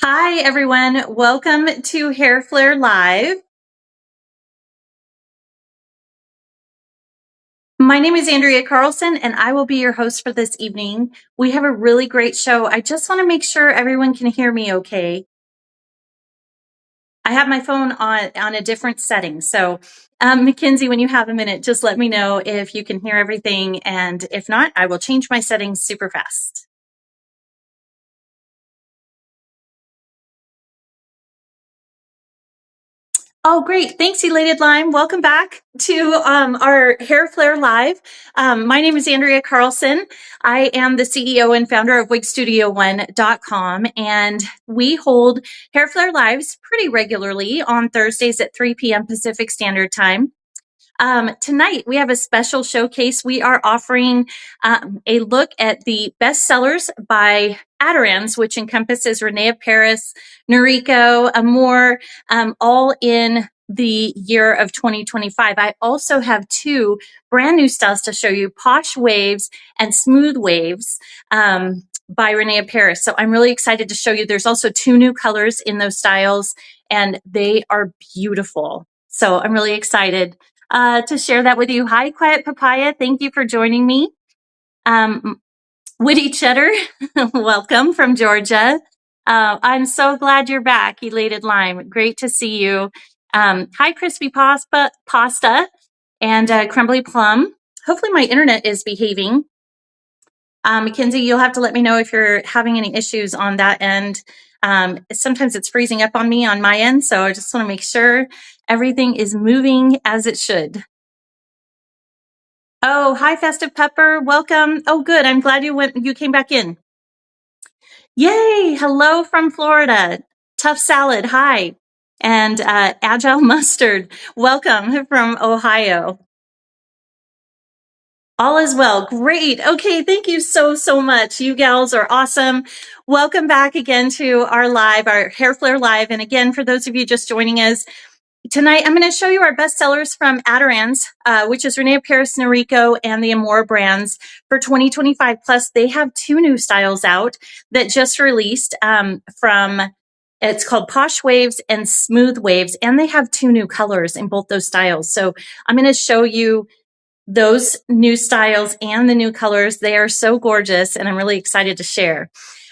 Hi, everyone. Welcome to Hair Flair Live. My name is Andrea Carlson, and I will be your host for this evening. We have a really great show. I just want to make sure everyone can hear me okay. I have my phone on a different setting. So, Mackenzie, when you have a minute, just let me know if you can hear everything. And if not, I will change my settings super fast. Oh, great. Thanks, Elated Lime. Welcome back to our Hair Flair Live. My name is Andrea Carlson. I am the CEO and founder of wigstudio1.com, and we hold Hair Flair Lives pretty regularly on Thursdays at 3 p.m. Pacific Standard Time. Tonight, we have a special showcase. We are offering a look at the bestsellers by Aderans, which encompasses Rene of Paris, Noriko, Amore, all in the year of 2025. I also have two brand new styles to show you, Posh Waves and Smooth Waves. By Rene of Paris. So I'm really excited to show you. There's also two new colors in those styles, and they are beautiful. So I'm really excited to share that with you. Hi, Quiet Papaya. Thank you for joining me. Witty Cheddar, welcome from Georgia. I'm so glad you're back, Elated Lime. Great to see you. Hi, Crispy Pasta and Crumbly Plum. Hopefully my internet is behaving. Mackenzie, you'll have to let me know if you're having any issues on that end. Sometimes it's freezing up on me on my end, so I just want to make sure everything is moving as it should. Oh, hi, Festive Pepper. Welcome. Oh, good. I'm glad you came back in. Yay. Hello from Florida. Tough Salad. Hi. And Agile Mustard. Welcome from Ohio. All is well. Great. Okay. Thank you so much. You gals are awesome. Welcome back again to our live, our Hair Flare Live. And again, for those of you just joining us, tonight, I'm going to show you our bestsellers from Aderans, which is Rene of Paris, Noriko, and the Amore brands for 2025. Plus, they have two new styles out that just released it's called Posh Waves and Smooth Waves, and they have two new colors in both those styles. So I'm going to show you those new styles and the new colors. They are so gorgeous, and I'm really excited to share.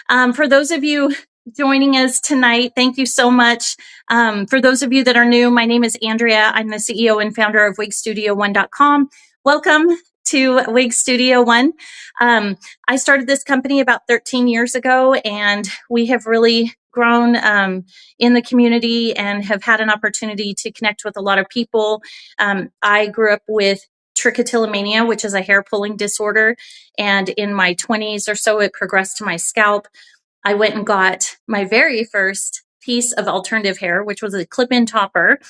For those of you joining us tonight, thank you so much. For those of you that are new, my name is Andrea. I'm the CEO and founder of WigStudio1.com. Welcome to Wig Studio One. I started this company about 13 years ago, and we have really grown in the community and have had an opportunity to connect with a lot of people. I grew up with trichotillomania, which is a hair pulling disorder. And in my 20s or so, it progressed to my scalp. I went and got my very first piece of alternative hair, which was a clip-in topper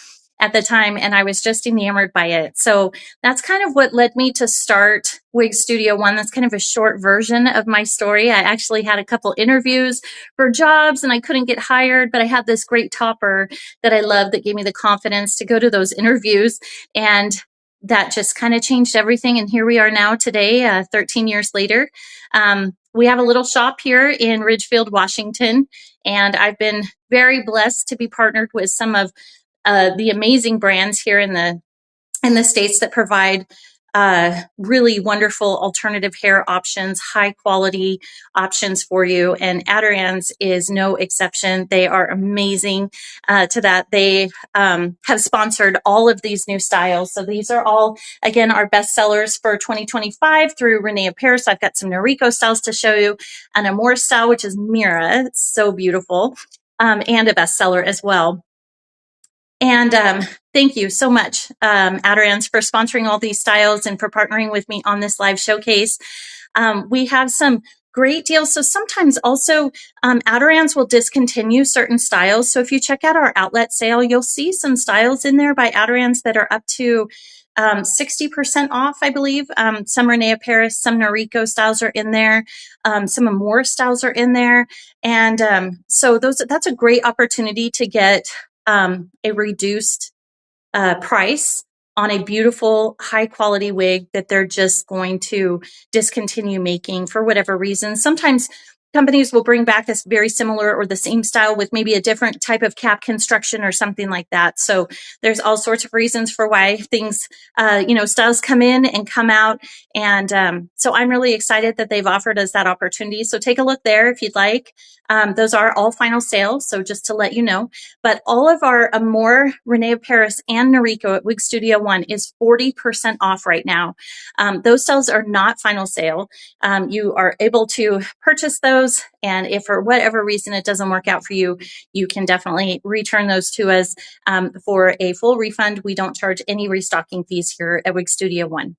at the time, and I was just enamored by it. So that's kind of what led me to start Wig Studio One. That's kind of a short version of my story. I actually had a couple interviews for jobs and I couldn't get hired, but I had this great topper that I loved that gave me the confidence to go to those interviews, and that just kind of changed everything. And here we are now today, 13 years later. We have a little shop here in Ridgefield, Washington, and I've been very blessed to be partnered with some of the amazing brands here in the States that provide really wonderful alternative hair options, high quality options for you. And Aderans is no exception. They are amazing to that. They have sponsored all of these new styles. So these are all, again, our best sellers for 2025 through Rene of Paris. I've got some Noriko styles to show you, an Amore style, which is Mira. It's so beautiful, and a bestseller as well. And thank you so much, Aderans, for sponsoring all these styles and for partnering with me on this live showcase. We have some great deals. So sometimes also Aderans will discontinue certain styles. So if you check out our outlet sale, you'll see some styles in there by Aderans that are up to 60% off, I believe. Some Rene of Paris, some Noriko styles are in there. Some Amore styles are in there. And so that's a great opportunity to get a reduced price on a beautiful, high quality wig that they're just going to discontinue making for whatever reason. Sometimes companies will bring back this very similar or the same style with maybe a different type of cap construction or something like that. So there's all sorts of reasons for why things, styles come in and come out. And so I'm really excited that they've offered us that opportunity. So take a look there if you'd like. Those are all final sales. So just to let you know, but all of our Amore, Rene of Paris, and Noriko at Wig Studio 1 is 40% off right now. Those styles are not final sale. You are able to purchase those, and if for whatever reason it doesn't work out for you, you can definitely return those to us for a full refund. We don't charge any restocking fees here at Wig Studio 1.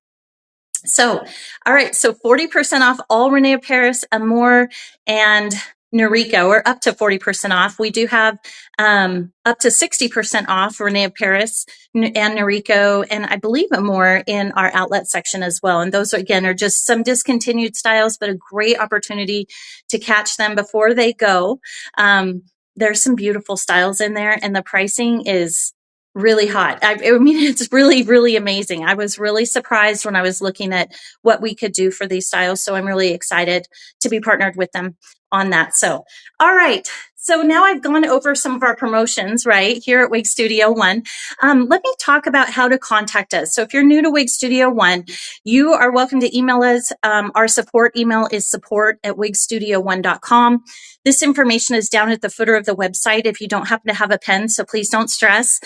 So, all right, so 40% off all Rene of Paris, Amore, and Noriko, or up to 40% off. We do have up to 60% off Rene of Paris and Noriko, and I believe Amore in our outlet section as well. And those, again, are just some discontinued styles, but a great opportunity to catch them before they go. There's some beautiful styles in there, and the pricing is really hot. I mean, it's really, really amazing. I was really surprised when I was looking at what we could do for these styles. So I'm really excited to be partnered with them on that. So, all right. So now I've gone over some of our promotions, right, here at Wig Studio 1. Let me talk about how to contact us. So if you're new to Wig Studio 1, you are welcome to email us. Our support email is support@wigstudio1.com. This information is down at the footer of the website if you don't happen to have a pen, so please don't stress.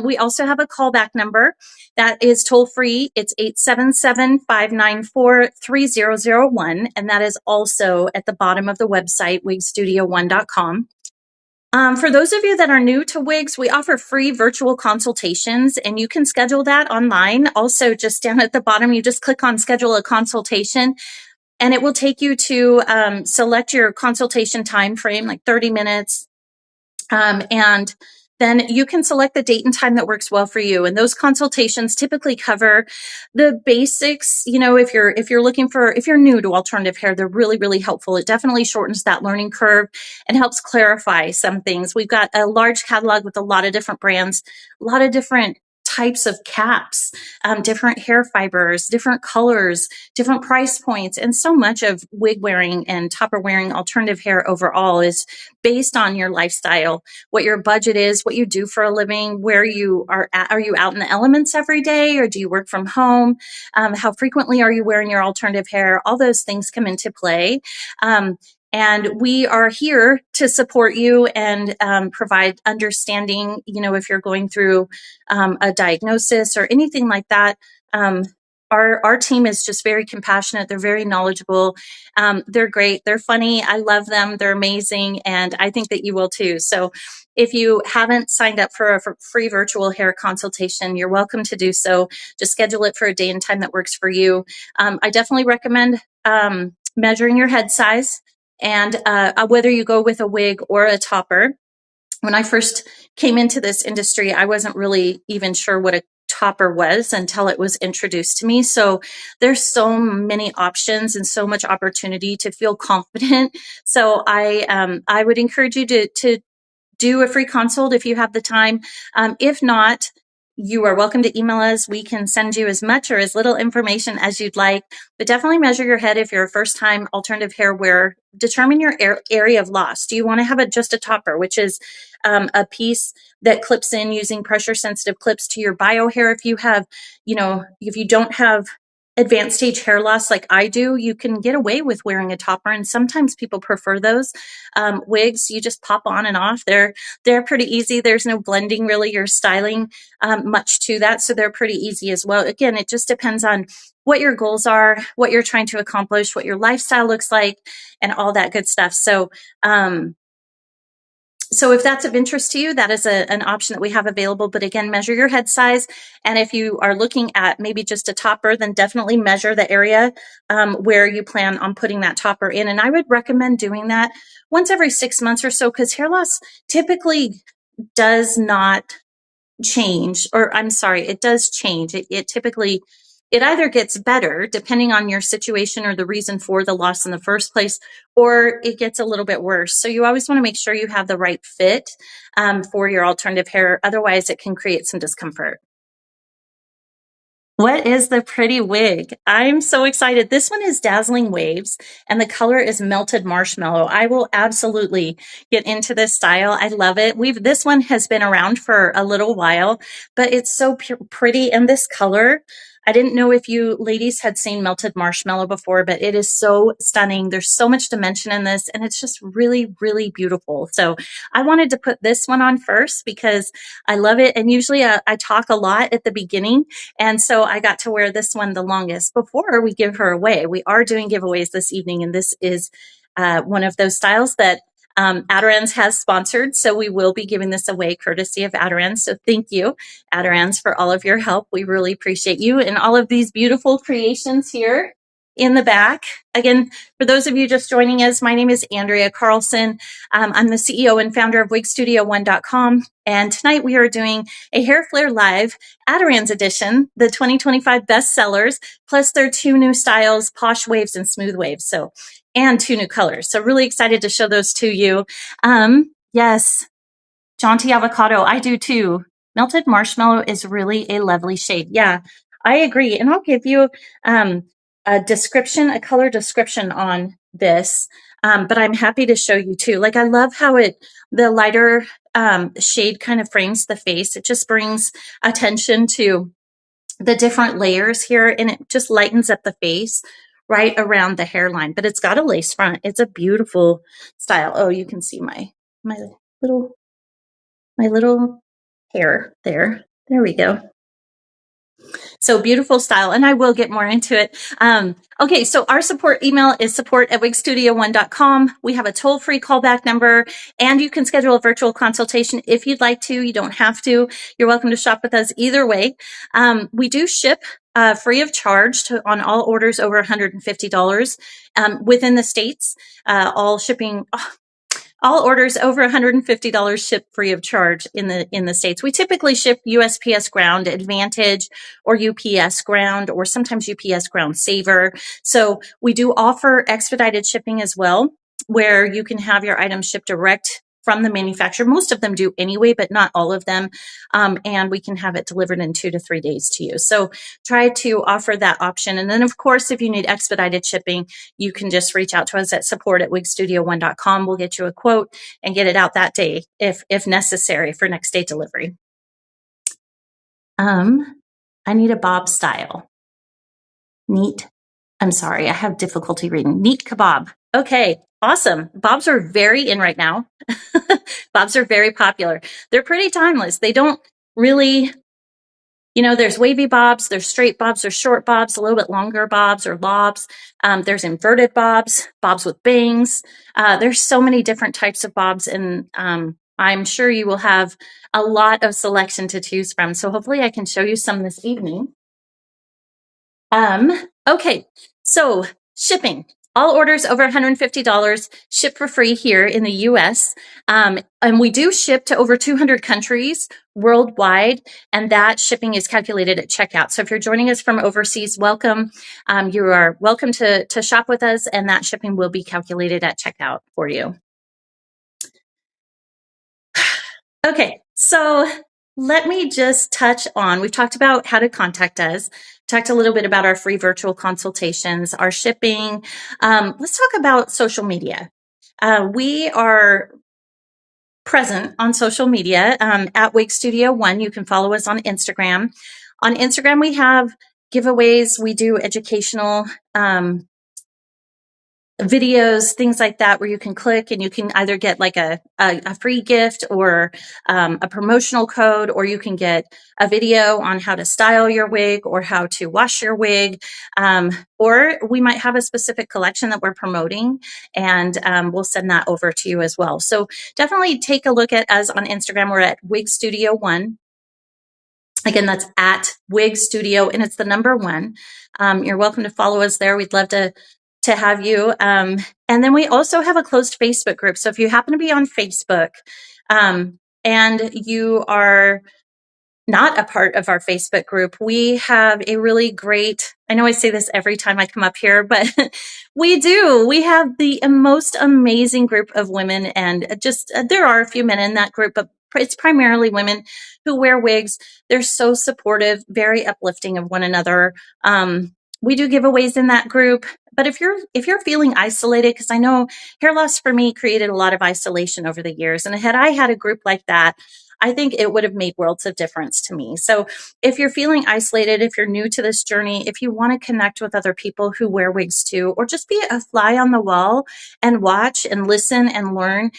We also have a callback number that is toll free. It's 877-594-3001, and that is also at the bottom of the website, wigstudio1.com. For those of you that are new to Wigs, we offer free virtual consultations, and you can schedule that online. Also, just down at the bottom, you just click on schedule a consultation, and it will take you to select your consultation time frame, like 30 minutes. And then you can select the date and time that works well for you. And those consultations typically cover the basics. You know, if you're new to alternative hair, they're really, really helpful. It definitely shortens that learning curve and helps clarify some things. We've got a large catalog with a lot of different brands, a lot of different types of caps, different hair fibers, different colors, different price points, and so much of wig wearing and topper wearing alternative hair overall is based on your lifestyle, what your budget is, what you do for a living, where you are at. Are you out in the elements every day, or do you work from home? How frequently are you wearing your alternative hair? All those things come into play. And we are here to support you and provide understanding, you know, if you're going through a diagnosis or anything like that. Our team is just very compassionate. They're very knowledgeable. They're great. They're funny. I love them. They're amazing. And I think that you will too. So if you haven't signed up for a free virtual hair consultation, you're welcome to do so. Just schedule it for a day and time that works for you. I definitely recommend measuring your head size. And whether you go with a wig or a topper. When I first came into this industry, I wasn't really even sure what a topper was until it was introduced to me. So there's so many options and so much opportunity to feel confident. So I would encourage you to do a free consult if you have the time. If not, you are welcome to email us. We can send you as much or as little information as you'd like, but definitely measure your head if you're a first-time alternative hair wearer. Determine your area of loss. Do you want to have just a topper, which is a piece that clips in using pressure-sensitive clips to your bio hair? If you have, if you don't have advanced stage hair loss like I do, you can get away with wearing a topper, and sometimes people prefer those. Wigs, you just pop on and off. They're pretty easy. There's no blending really or styling much to that, so they're pretty easy as well. Again, it just depends on what your goals are, what you're trying to accomplish, what your lifestyle looks like, and all that good stuff. So if that's of interest to you, that is an option that we have available. But again, measure your head size. And if you are looking at maybe just a topper, then definitely measure the area where you plan on putting that topper in. And I would recommend doing that once every 6 months or so, because hair loss typically does not change, or I'm sorry, it does change. It typically, it either gets better depending on your situation or the reason for the loss in the first place, or it gets a little bit worse. So you always want to make sure you have the right fit for your alternative hair. Otherwise, it can create some discomfort. What is the pretty wig? I'm so excited. This one is Dazzling Waves and the color is Melted Marshmallow. I will absolutely get into this style. I love it. This one has been around for a little while, but it's so pretty. And this color, I didn't know if you ladies had seen Melted Marshmallow before, but it is so stunning. There's so much dimension in this and it's just really, really beautiful. So I wanted to put this one on first because I love it. And usually I talk a lot at the beginning. And so I got to wear this one the longest before we give her away. We are doing giveaways this evening, and this is one of those styles that Aderans has sponsored. So we will be giving this away courtesy of Aderans. So thank you, Aderans, for all of your help. We really appreciate you and all of these beautiful creations here in the back. Again, for those of you just joining us, my name is Andrea Carlson. I'm the CEO and founder of wigstudio1.com. And tonight we are doing a Hair Flair Live Aderans edition, the 2025 best sellers, plus their 2 new styles, Posh Waves and Smooth Waves. So, and 2 new colors. So really excited to show those to you. Yes, Jaunty Avocado, I do too. Melted Marshmallow is really a lovely shade. Yeah, I agree. And I'll give you a description, a color description on this. But I'm happy to show you too. Like I love how the lighter shade kind of frames the face. It just brings attention to the different layers here and it just lightens up the face right around the hairline. But it's got a lace front. It's a beautiful style. Oh, you can see my little hair there. There we go. So beautiful style. And I will get more into it. Okay. So our support email is support@wigstudio1.com. We have a toll-free callback number and you can schedule a virtual consultation if you'd like to. You don't have to. You're welcome to shop with us either way. We do ship free of charge on all orders over $150 within the States. All shipping. All orders over $150 ship free of charge in the States. We typically ship USPS Ground Advantage or UPS Ground or sometimes UPS Ground Saver. So we do offer expedited shipping as well, where you can have your items shipped direct from the manufacturer. Most of them do anyway, but not all of them. And we can have it delivered in 2 to 3 days to you. So try to offer that option. And then of course, if you need expedited shipping, you can just reach out to us at support@wigstudio1.com. We'll get you a quote and get it out that day if necessary for next day delivery. I need a bob style. Neat. I'm sorry, I have difficulty reading. Neat kebab. Okay, awesome. Bobs are very in right now. Bobs are very popular. They're pretty timeless. They don't really, there's wavy bobs, there's straight bobs, there's short bobs, a little bit longer bobs or lobs. There's inverted bobs, bobs with bangs. There's so many different types of bobs, and I'm sure you will have a lot of selection to choose from. So hopefully I can show you some this evening. Okay, so shipping. All orders over $150 ship for free here in the US. And we do ship to over 200 countries worldwide, and that shipping is calculated at checkout. So if you're joining us from overseas, welcome. You are welcome to shop with us, and that shipping will be calculated at checkout for you. Okay, so let me just touch on, we've talked about how to contact us, talked a little bit about our free virtual consultations, our shipping. Let's talk about social media. We are present on social media at Wig Studio 1. You can follow us on Instagram. On Instagram, we have giveaways. We do educational videos, things like that, where you can click and you can either get like a free gift or a promotional code, or you can get a video on how to style your wig or how to wash your wig. Or we might have a specific collection that we're promoting, and we'll send that over to you as well. So definitely take a look at us on Instagram. We're at Wig Studio 1. Again, that's at Wig Studio, and it's the number 1. You're welcome to follow us there. We'd love to have you. And then we also have a closed Facebook group. So if you happen to be on Facebook and you are not a part of our Facebook group, we have a really great, I know I say this every time I come up here, but we do. We have the most amazing group of women, and just there are a few men in that group, but it's primarily women who wear wigs. They're so supportive, very uplifting of one another. We do giveaways in that group. But if you're feeling isolated, because I know hair loss for me created a lot of isolation over the years, and had I had a group like that, I think it would have made worlds of difference to me. So if you're feeling isolated, if you're new to this journey, if you want to connect with other people who wear wigs too, or just be a fly on the wall and watch and listen and learn,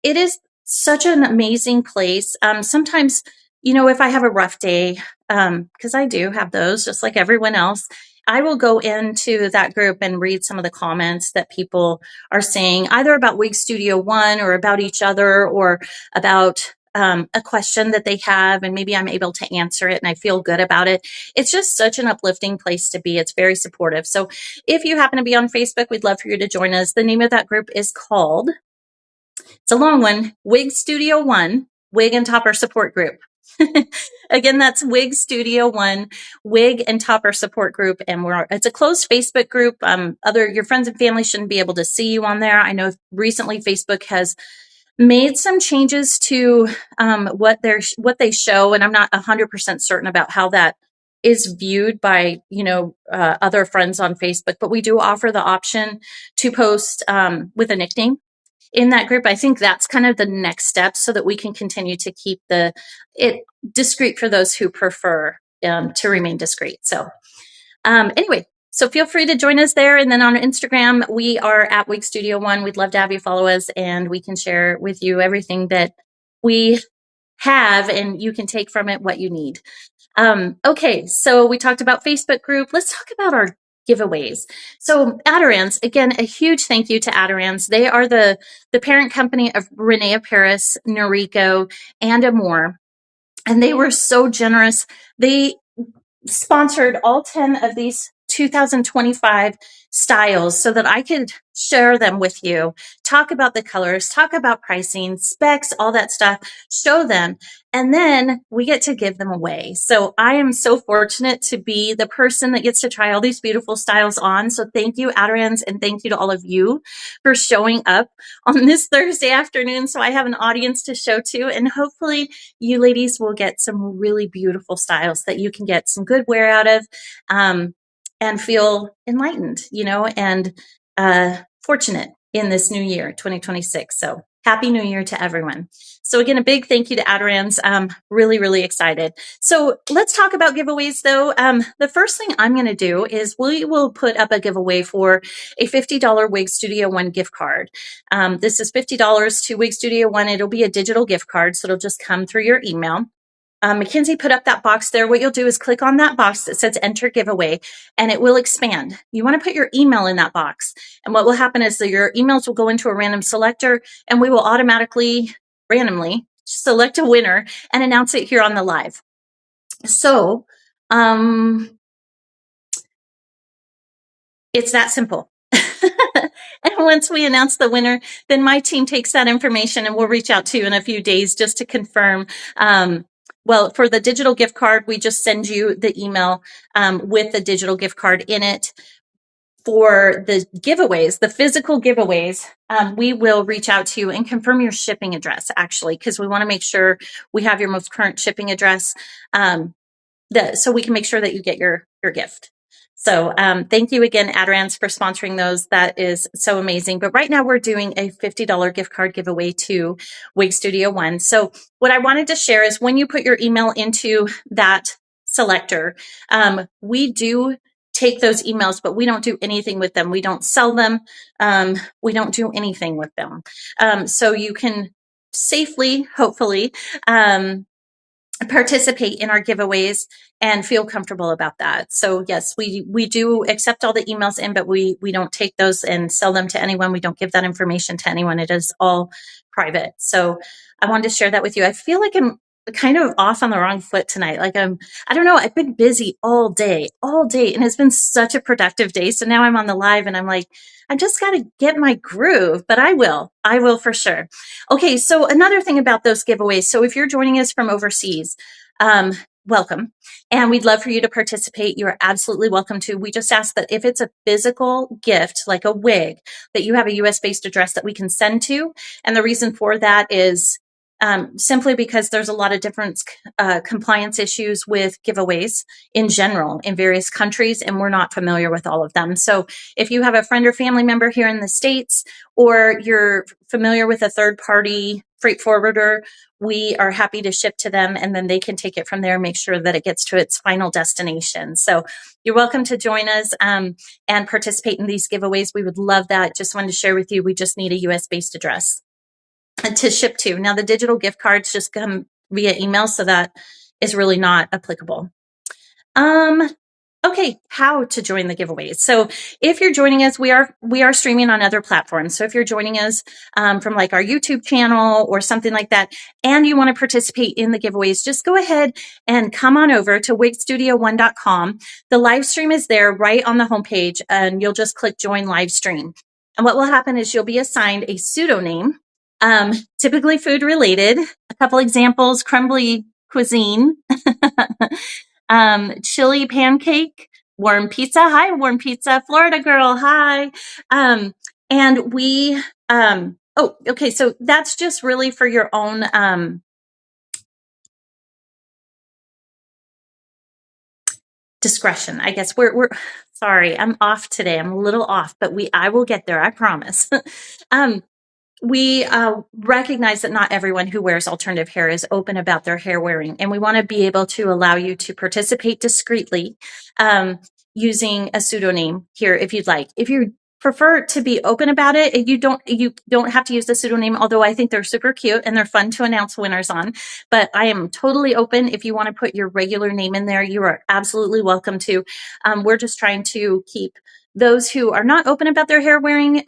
it is such an amazing place. Sometimes, if I have a rough day, because I do have those, just like everyone else, I will go into that group and read some of the comments that people are saying, either about Wig Studio One or about each other or about a question that they have, and maybe I'm able to answer it and I feel good about it. It's just such an uplifting place to be. It's very supportive. So if you happen to be on Facebook, we'd love for you to join us. The name of that group is called, it's a long one, Wig Studio One, Wig and Topper Support Group. Again, that's Wig Studio One, Wig and Topper Support Group, and it's a closed Facebook group. Your friends and family shouldn't be able to see you on there. I know recently Facebook has made some changes to what they show, and I'm not 100% certain about how that is viewed by other friends on Facebook. But we do offer the option to post with a nickname in that group. I think that's kind of the next step, so that we can continue to keep it discreet for those who prefer to remain discreet. So anyway, so feel free to join us there. And then on Instagram, we are at Wig Studio One. We'd love to have you follow us, and we can share with you everything that we have, and you can take from it what you need. Okay, so we talked about Facebook group. Let's talk about our giveaways. So Aderans, again, a huge thank you to Aderans. They are the parent company of Rene of Paris, Noriko, and Amore. And they were so generous. They sponsored all 10 of these 2025 styles so that I could share them with you, talk about the colors, talk about pricing, specs, all that stuff, show them, and then we get to give them away. So I am so fortunate to be the person that gets to try all these beautiful styles on. So thank you, Aderans, and thank you to all of you for showing up on this Thursday afternoon, so I have an audience to show to, and hopefully you ladies will get some really beautiful styles that you can get some good wear out of, and feel enlightened, and fortunate in this new year, 2026. So happy new year to everyone. So again, a big thank you to Aderans. Really, really excited. So let's talk about giveaways though. The first thing I'm going to do is we will put up a giveaway for a $50 Wig Studio One gift card. This is $50 to Wig Studio One. It'll be a digital gift card, so it'll just come through your email. Mackenzie put up that box there. What you'll do is click on that box that says enter giveaway, and it will expand. You want to put your email in that box. And what will happen is that your emails will go into a random selector, and we will automatically, randomly select a winner and announce it here on the live. So it's that simple. And once we announce the winner, then my team takes that information and we'll reach out to you in a few days just to confirm. Well, for the digital gift card, we just send you the email with the digital gift card in it. For the giveaways, the physical giveaways, we will reach out to you and confirm your shipping address, actually, because we want to make sure we have your most current shipping address, so we can make sure that you get your gift. So thank you again, Aderans, for sponsoring those. That is so amazing. But right now we're doing a $50 gift card giveaway to Wig Studio One. So what I wanted to share is when you put your email into that selector, we do take those emails, but we don't do anything with them. We don't sell them. We don't do anything with them. So you can safely, hopefully, participate in our giveaways and feel comfortable about that. So yes, we do accept all the emails in, but we don't take those and sell them to anyone. We don't give that information to anyone. It is all private. So I wanted to share that with you. I feel like I'm kind of off on the wrong foot tonight. Like I don't know. I've been busy all day, and it's been such a productive day. So now I'm on the live and I'm like, I just got to get my groove, but I will for sure. Okay. So another thing about those giveaways. So if you're joining us from overseas, welcome. And we'd love for you to participate. You are absolutely welcome to. We just ask that if it's a physical gift, like a wig, that you have a US based address that we can send to. And the reason for that is simply because there's a lot of different compliance issues with giveaways in general in various countries, and we're not familiar with all of them. So if you have a friend or family member here in the States, or you're familiar with a third-party freight forwarder, we are happy to ship to them, and then they can take it from there and make sure that it gets to its final destination. So you're welcome to join us and participate in these giveaways. We would love that. Just wanted to share with you, we just need a US-based address to ship to. Now, the digital gift cards just come via email, so that is really not applicable. Okay, how to join the giveaways. So if you're joining us, we are streaming on other platforms. So if you're joining us from like our YouTube channel or something like that, and you want to participate in the giveaways, just go ahead and come on over to wigstudio1.com. The live stream is there right on the homepage, and you'll just click join live stream. And what will happen is you'll be assigned a pseudonym, typically food related. A couple examples: crumbly cuisine, chili pancake, warm pizza. Hi, warm pizza, Florida girl. Hi. And we, oh, okay. So that's just really for your own, discretion. I guess we're sorry. I'm off today. I'm a little off, but I will get there. I promise. We recognize that not everyone who wears alternative hair is open about their hair wearing, and we want to be able to allow you to participate discreetly using a pseudonym here if you'd like. If you prefer to be open about it, you don't have to use the pseudonym, although I think they're super cute and they're fun to announce winners on. But I am totally open. If you want to put your regular name in there, you are absolutely welcome to. We're just trying to keep those who are not open about their hair wearing,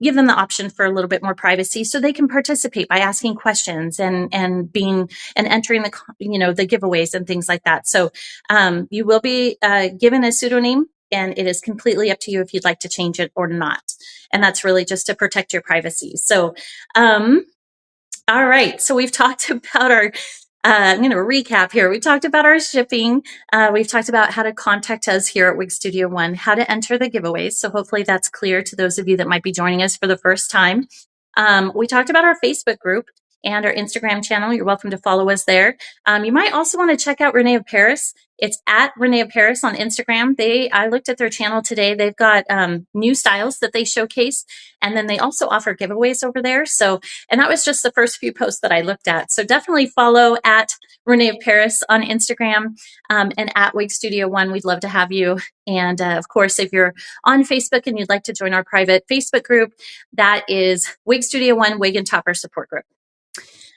give them the option for a little bit more privacy, so they can participate by asking questions and entering the the giveaways and things like that. So you will be given a pseudonym, and it is completely up to you if you'd like to change it or not. And that's really just to protect your privacy. So all right, so we've talked about our I'm going to recap here. We talked about our shipping. We've talked about how to contact us here at Wig Studio One, how to enter the giveaways. So hopefully that's clear to those of you that might be joining us for the first time. We talked about our Facebook group and our Instagram channel. You're welcome to follow us there. You might also want to check out Rene of Paris. It's at Rene of Paris on Instagram. I looked at their channel today. They've got new styles that they showcase, and then they also offer giveaways over there. So, and that was just the first few posts that I looked at. So definitely follow at Rene of Paris on Instagram and at Wig Studio One. We'd love to have you. And of course, if you're on Facebook and you'd like to join our private Facebook group, that is Wig Studio One Wig and Topper Support Group.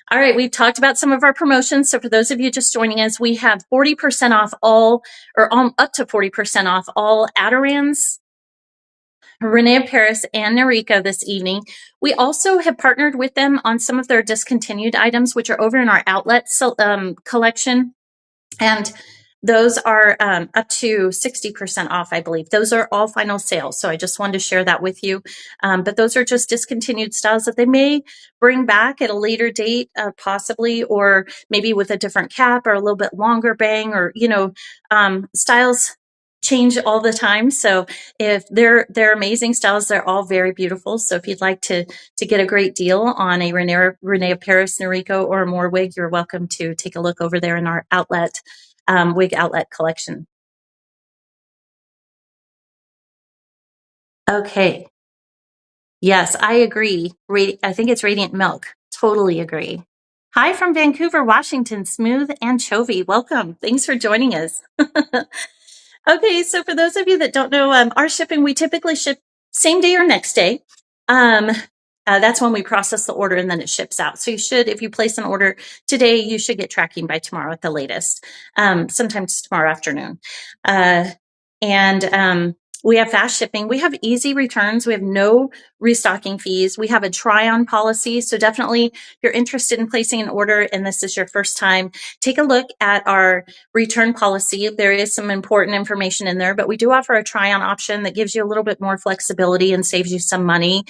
All right, we've talked about some of our promotions. So for those of you just joining us, we have 40% off all, or up to 40% off all Aderans, Rene of Paris, and Noriko this evening. We also have partnered with them on some of their discontinued items, which are over in our outlet collection. And those are up to 60% off, I believe. Those are all final sales. So I just wanted to share that with you. But those are just discontinued styles that they may bring back at a later date, possibly, or maybe with a different cap or a little bit longer bang, or, styles change all the time. So if they're amazing styles, they're all very beautiful. So if you'd like to get a great deal on a Rene of Paris, Noriko, or Amore wig, you're welcome to take a look over there in our outlet wig outlet collection. Okay. Yes, I agree. I think it's Radiant Milk. Totally agree. Hi from Vancouver, Washington, Smooth Anchovy. Welcome. Thanks for joining us. Okay, so for those of you that don't know, our shipping, we typically ship same day or next day. That's when we process the order and then it ships out. So you should, if you place an order today, you should get tracking by tomorrow at the latest, sometimes tomorrow afternoon. We have fast shipping. We have easy returns. We have no restocking fees. We have a try-on policy. So definitely, if you're interested in placing an order and this is your first time, take a look at our return policy. There is some important information in there, but we do offer a try-on option that gives you a little bit more flexibility and saves you some money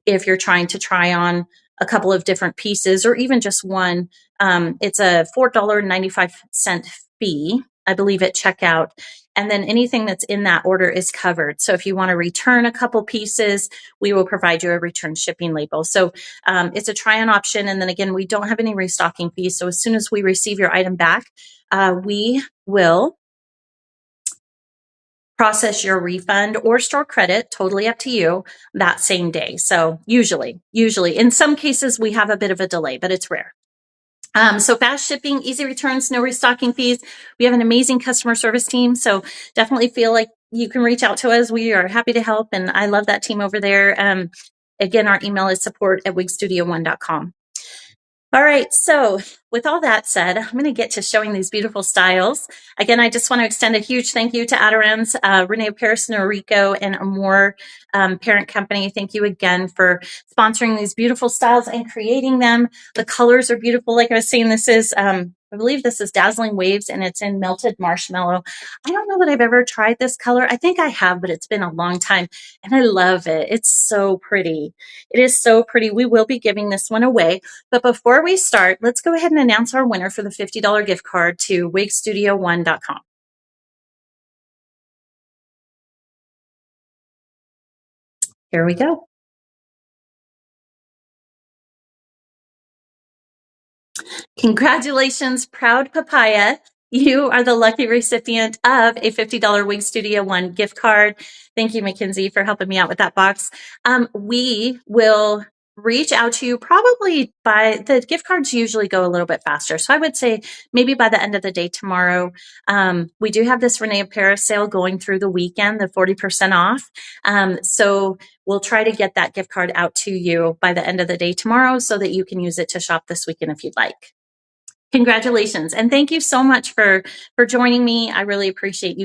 if you're trying to try on a couple of different pieces or even just one. It's a $4.95 fee I believe, at checkout. And then anything that's in that order is covered. So if you want to return a couple pieces, we will provide you a return shipping label. So it's a try-on option. And then again, we don't have any restocking fees. So as soon as we receive your item back, we will process your refund or store credit, totally up to you, that same day. So usually, in some cases, we have a bit of a delay, but it's rare. So fast shipping, easy returns, no restocking fees. We have an amazing customer service team. So definitely feel like you can reach out to us. We are happy to help. And I love that team over there. Again, our email is support@wigstudio1.com. All right, so with all that said, I'm going to get to showing these beautiful styles. Again, I just want to extend a huge thank you to Aderans, Rene of Paris, Noriko, and Amore parent company. Thank you again for sponsoring these beautiful styles and creating them. The colors are beautiful. Like I was saying, this is, I believe this is Dazzling Waves, and it's in Melted Marshmallow. I don't know that I've ever tried this color. I think I have, but it's been a long time, and I love it. It's so pretty. It is so pretty. We will be giving this one away. But before we start, let's go ahead and announce our winner for the $50 gift card to wigstudio1.com. Here we go. Congratulations, Proud Papaya. You are the lucky recipient of a $50 Wig Studio One gift card. Thank you, Mackenzie, for helping me out with that box. We will reach out to you probably by, the gift cards usually go a little bit faster. So I would say maybe by the end of the day tomorrow. We do have this Rene of Paris sale going through the weekend, the 40% off. So we'll try to get that gift card out to you by the end of the day tomorrow so that you can use it to shop this weekend if you'd like. Congratulations. And thank you so much for joining me. I really appreciate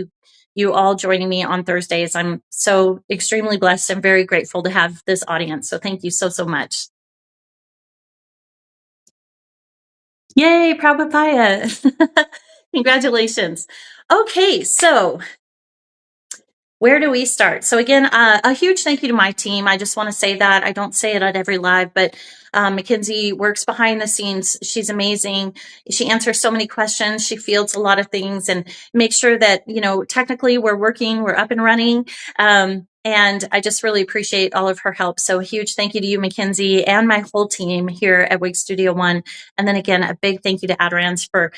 you all joining me on Thursdays. I'm so extremely blessed and very grateful to have this audience. So thank you so much. Yay, Proud Papaya. Congratulations. Okay, so where do we start? So again, a huge thank you to my team. I just want to say that. I don't say it at every live, but Mackenzie works behind the scenes. She's amazing. She answers so many questions. She fields a lot of things and makes sure that, technically we're working, we're up and running. And I just really appreciate all of her help. So a huge thank you to you, Mackenzie, and my whole team here at Wig Studio One. And then again, a big thank you to Aderans for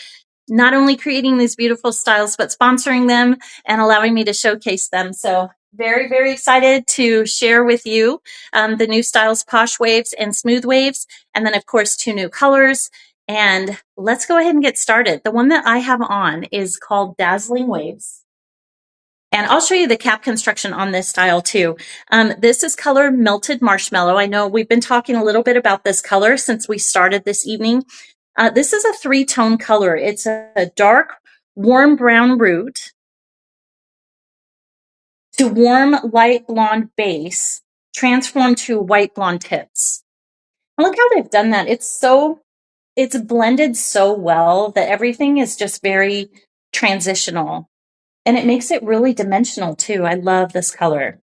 not only creating these beautiful styles, but sponsoring them and allowing me to showcase them. So very, very excited to share with you the new styles, Posh Waves and Smooth Waves. And then, of course, 2 new colors. And let's go ahead and get started. The one that I have on is called Dazzling Waves. And I'll show you the cap construction on this style too. This is color Melted Marshmallow. I know we've been talking a little bit about this color since we started this evening. This is a 3-tone color. It's a dark, warm brown root to warm, light blonde base, transformed to white blonde tips. And look how they've done that. It's blended so well that everything is just very transitional. And it makes it really dimensional too. I love this color.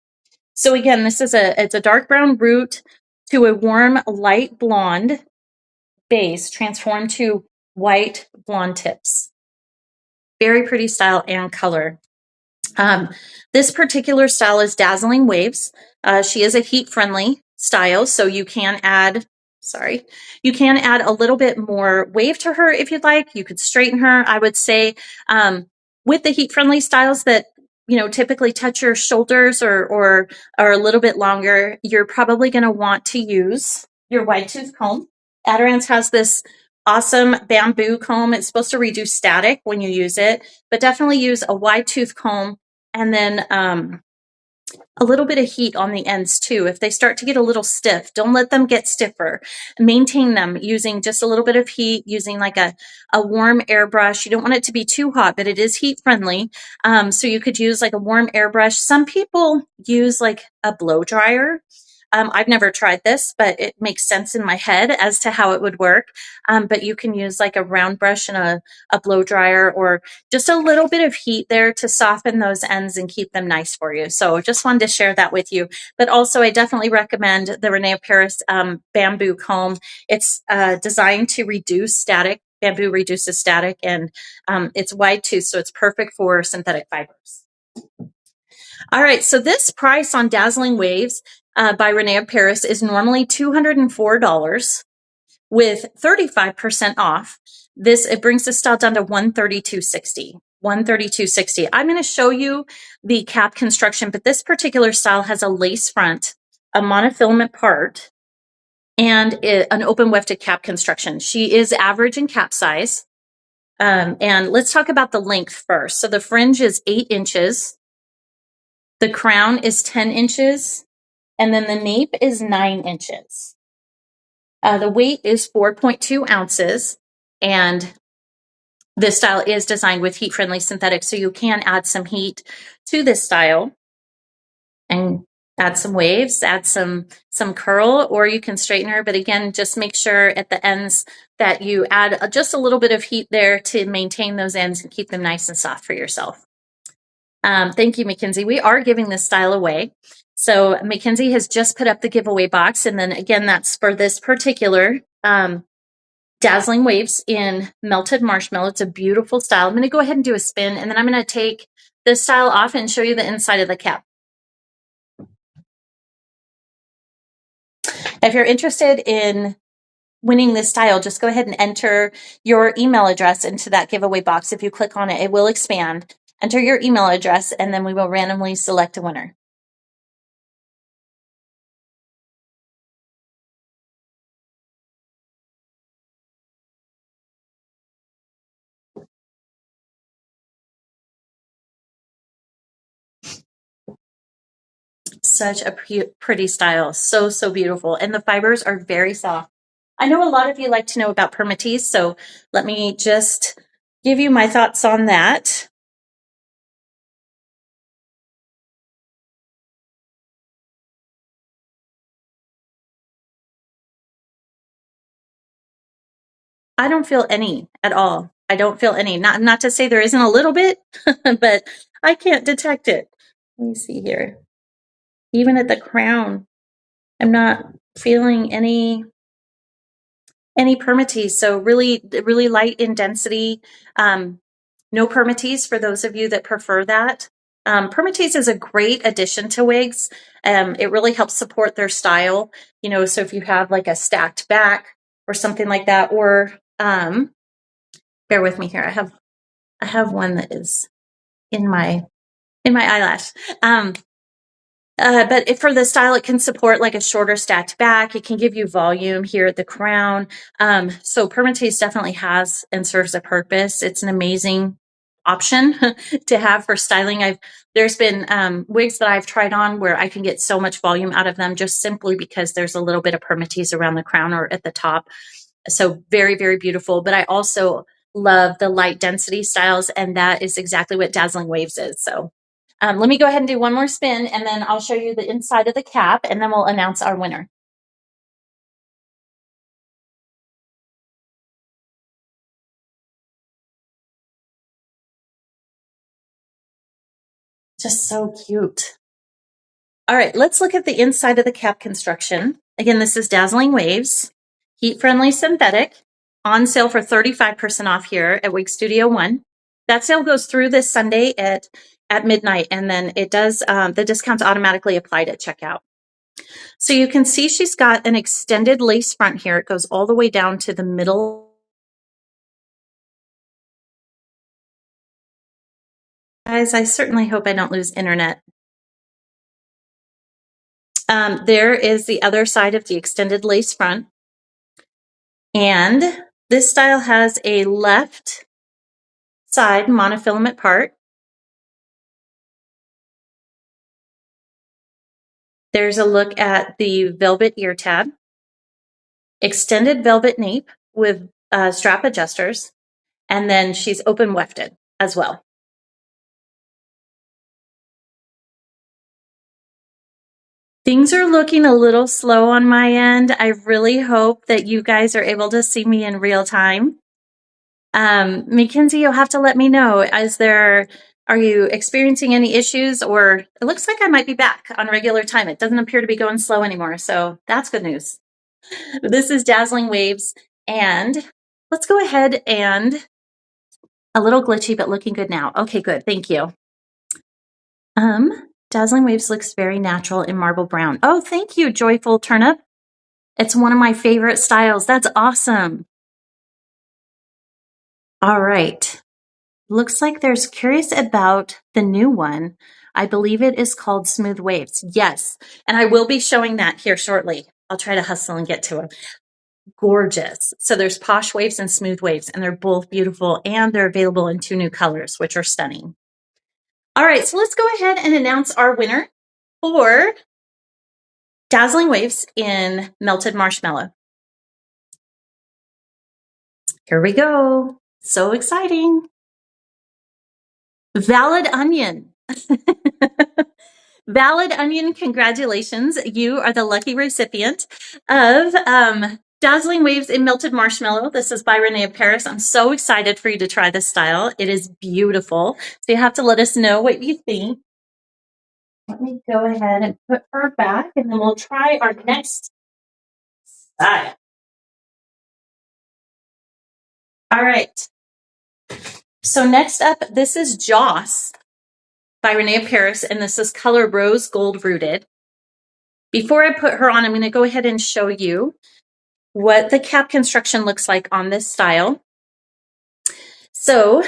So again, it's a dark brown root to a warm, light blonde base, transformed to white blonde tips. Very pretty style and color. This particular style is Dazzling Waves. She is a heat-friendly style, so you can add a little bit more wave to her if you'd like. You could straighten her. I would say with the heat-friendly styles that typically touch your shoulders or are a little bit longer, you're probably going to want to use your wide tooth comb. Aderans has this awesome bamboo comb. It's supposed to reduce static when you use it, but definitely use a wide tooth comb and then a little bit of heat on the ends too. If they start to get a little stiff, don't let them get stiffer. Maintain them using just a little bit of heat, using like a warm airbrush. You don't want it to be too hot, but it is heat friendly. So you could use like a warm airbrush. Some people use like a blow dryer. I've never tried this, but it makes sense in my head as to how it would work. But you can use like a round brush and a blow dryer or just a little bit of heat there to soften those ends and keep them nice for you. So just wanted to share that with you. But also I definitely recommend the Rene of Paris bamboo comb. It's designed to reduce static bamboo reduces static, and it's wide tooth, so it's perfect for synthetic fibers. All right, so this price on Dazzling Waves by Rene of Paris is normally $204 with 35% off. It brings the style down to $132.60. $132.60. I'm going to show you the cap construction, but this particular style has a lace front, a monofilament part, and an open wefted cap construction. She is average in cap size. And let's talk about the length first. So the fringe is 8 inches. The crown is 10 inches. And then the nape is 9 inches. The weight is 4.2 ounces. And this style is designed with heat-friendly synthetics, so you can add some heat to this style and add some waves, add some curl, or you can straighten her. But again, just make sure at the ends that you add just a little bit of heat there to maintain those ends and keep them nice and soft for yourself. Thank you, Mackenzie. We are giving this style away. So Mackenzie has just put up the giveaway box. And then again, that's for this particular Dazzling Waves in Melted Marshmallow. It's a beautiful style. I'm going to go ahead and do a spin, and then I'm going to take this style off and show you the inside of the cap. If you're interested in winning this style, just go ahead and enter your email address into that giveaway box. If you click on it, it will expand. Enter your email address, and then we will randomly select a winner. Such a pretty style. So beautiful. And the fibers are very soft. I know a lot of you like to know about permatease, so let me just give you my thoughts on that. I don't feel any at all. I don't feel any. Not to say there isn't a little bit, but I can't detect it. Let me see here. Even at the crown, I'm not feeling any permatease. So really light in density. No permatease for those of you that prefer that. Permatease is a great addition to wigs. It really helps support their style. You know, so if you have like a stacked back or something like that, or bear with me here. I have one that is in my eyelash. But for the style, it can support like a shorter stacked back. It can give you volume here at the crown. So permatease definitely has and serves a purpose. It's an amazing option to have for styling. There's been wigs that I've tried on where I can get so much volume out of them just simply because there's a little bit of permatease around the crown or at the top. So very, very beautiful. But I also love the light density styles, and that is exactly what Dazzling Waves is. So let me go ahead and do one more spin, and then I'll show you the inside of the cap, and then we'll announce our winner. Just so cute. All right, let's look at the inside of the cap construction. Again, this is Dazzling Waves, heat-friendly synthetic, on sale for 35% off here at Wig Studio 1. That sale goes through this Sunday at midnight, and then it does, the discount's automatically applied at checkout. So you can see she's got an extended lace front here. It goes all the way down to the middle. Guys, I certainly hope I don't lose internet. There is the other side of the extended lace front. And this style has a left side monofilament part. There's a look at the velvet ear tab, extended velvet nape with strap adjusters, and then she's open wefted as well. Things are looking a little slow on my end. I really hope that you guys are able to see me in real time. Mackenzie, you'll have to let me know. Are you experiencing any issues? Or it looks like I might be back on regular time. It doesn't appear to be going slow anymore, so that's good news. This is Dazzling Waves, and let's go ahead and a little glitchy, but looking good now. Okay, good. Thank you. Dazzling Waves looks very natural in marble brown. Oh, thank you, Joyful Turnip. It's one of my favorite styles. That's awesome. All right. Looks like there's curious about the new one. I believe it is called Smooth Waves. Yes. And I will be showing that here shortly. I'll try to hustle and get to them. Gorgeous. So there's Posh Waves and Smooth Waves, and they're both beautiful, and they're available in 2 new colors, which are stunning. All right, so let's go ahead and announce our winner for Dazzling Waves in Melted Marshmallow. Here we go. So exciting. Valid Onion. Valid Onion, congratulations. You are the lucky recipient of Dazzling Waves in Melted Marshmallow. This is by Rene of Paris. I'm so excited for you to try this style. It is beautiful. So you have to let us know what you think. Let me go ahead and put her back, and then we'll try our next style. All right. So next up, this is Joss by Rene of Paris, and this is color Rose Gold Rooted. Before I put her on, I'm going to go ahead and show you what the cap construction looks like on this style. So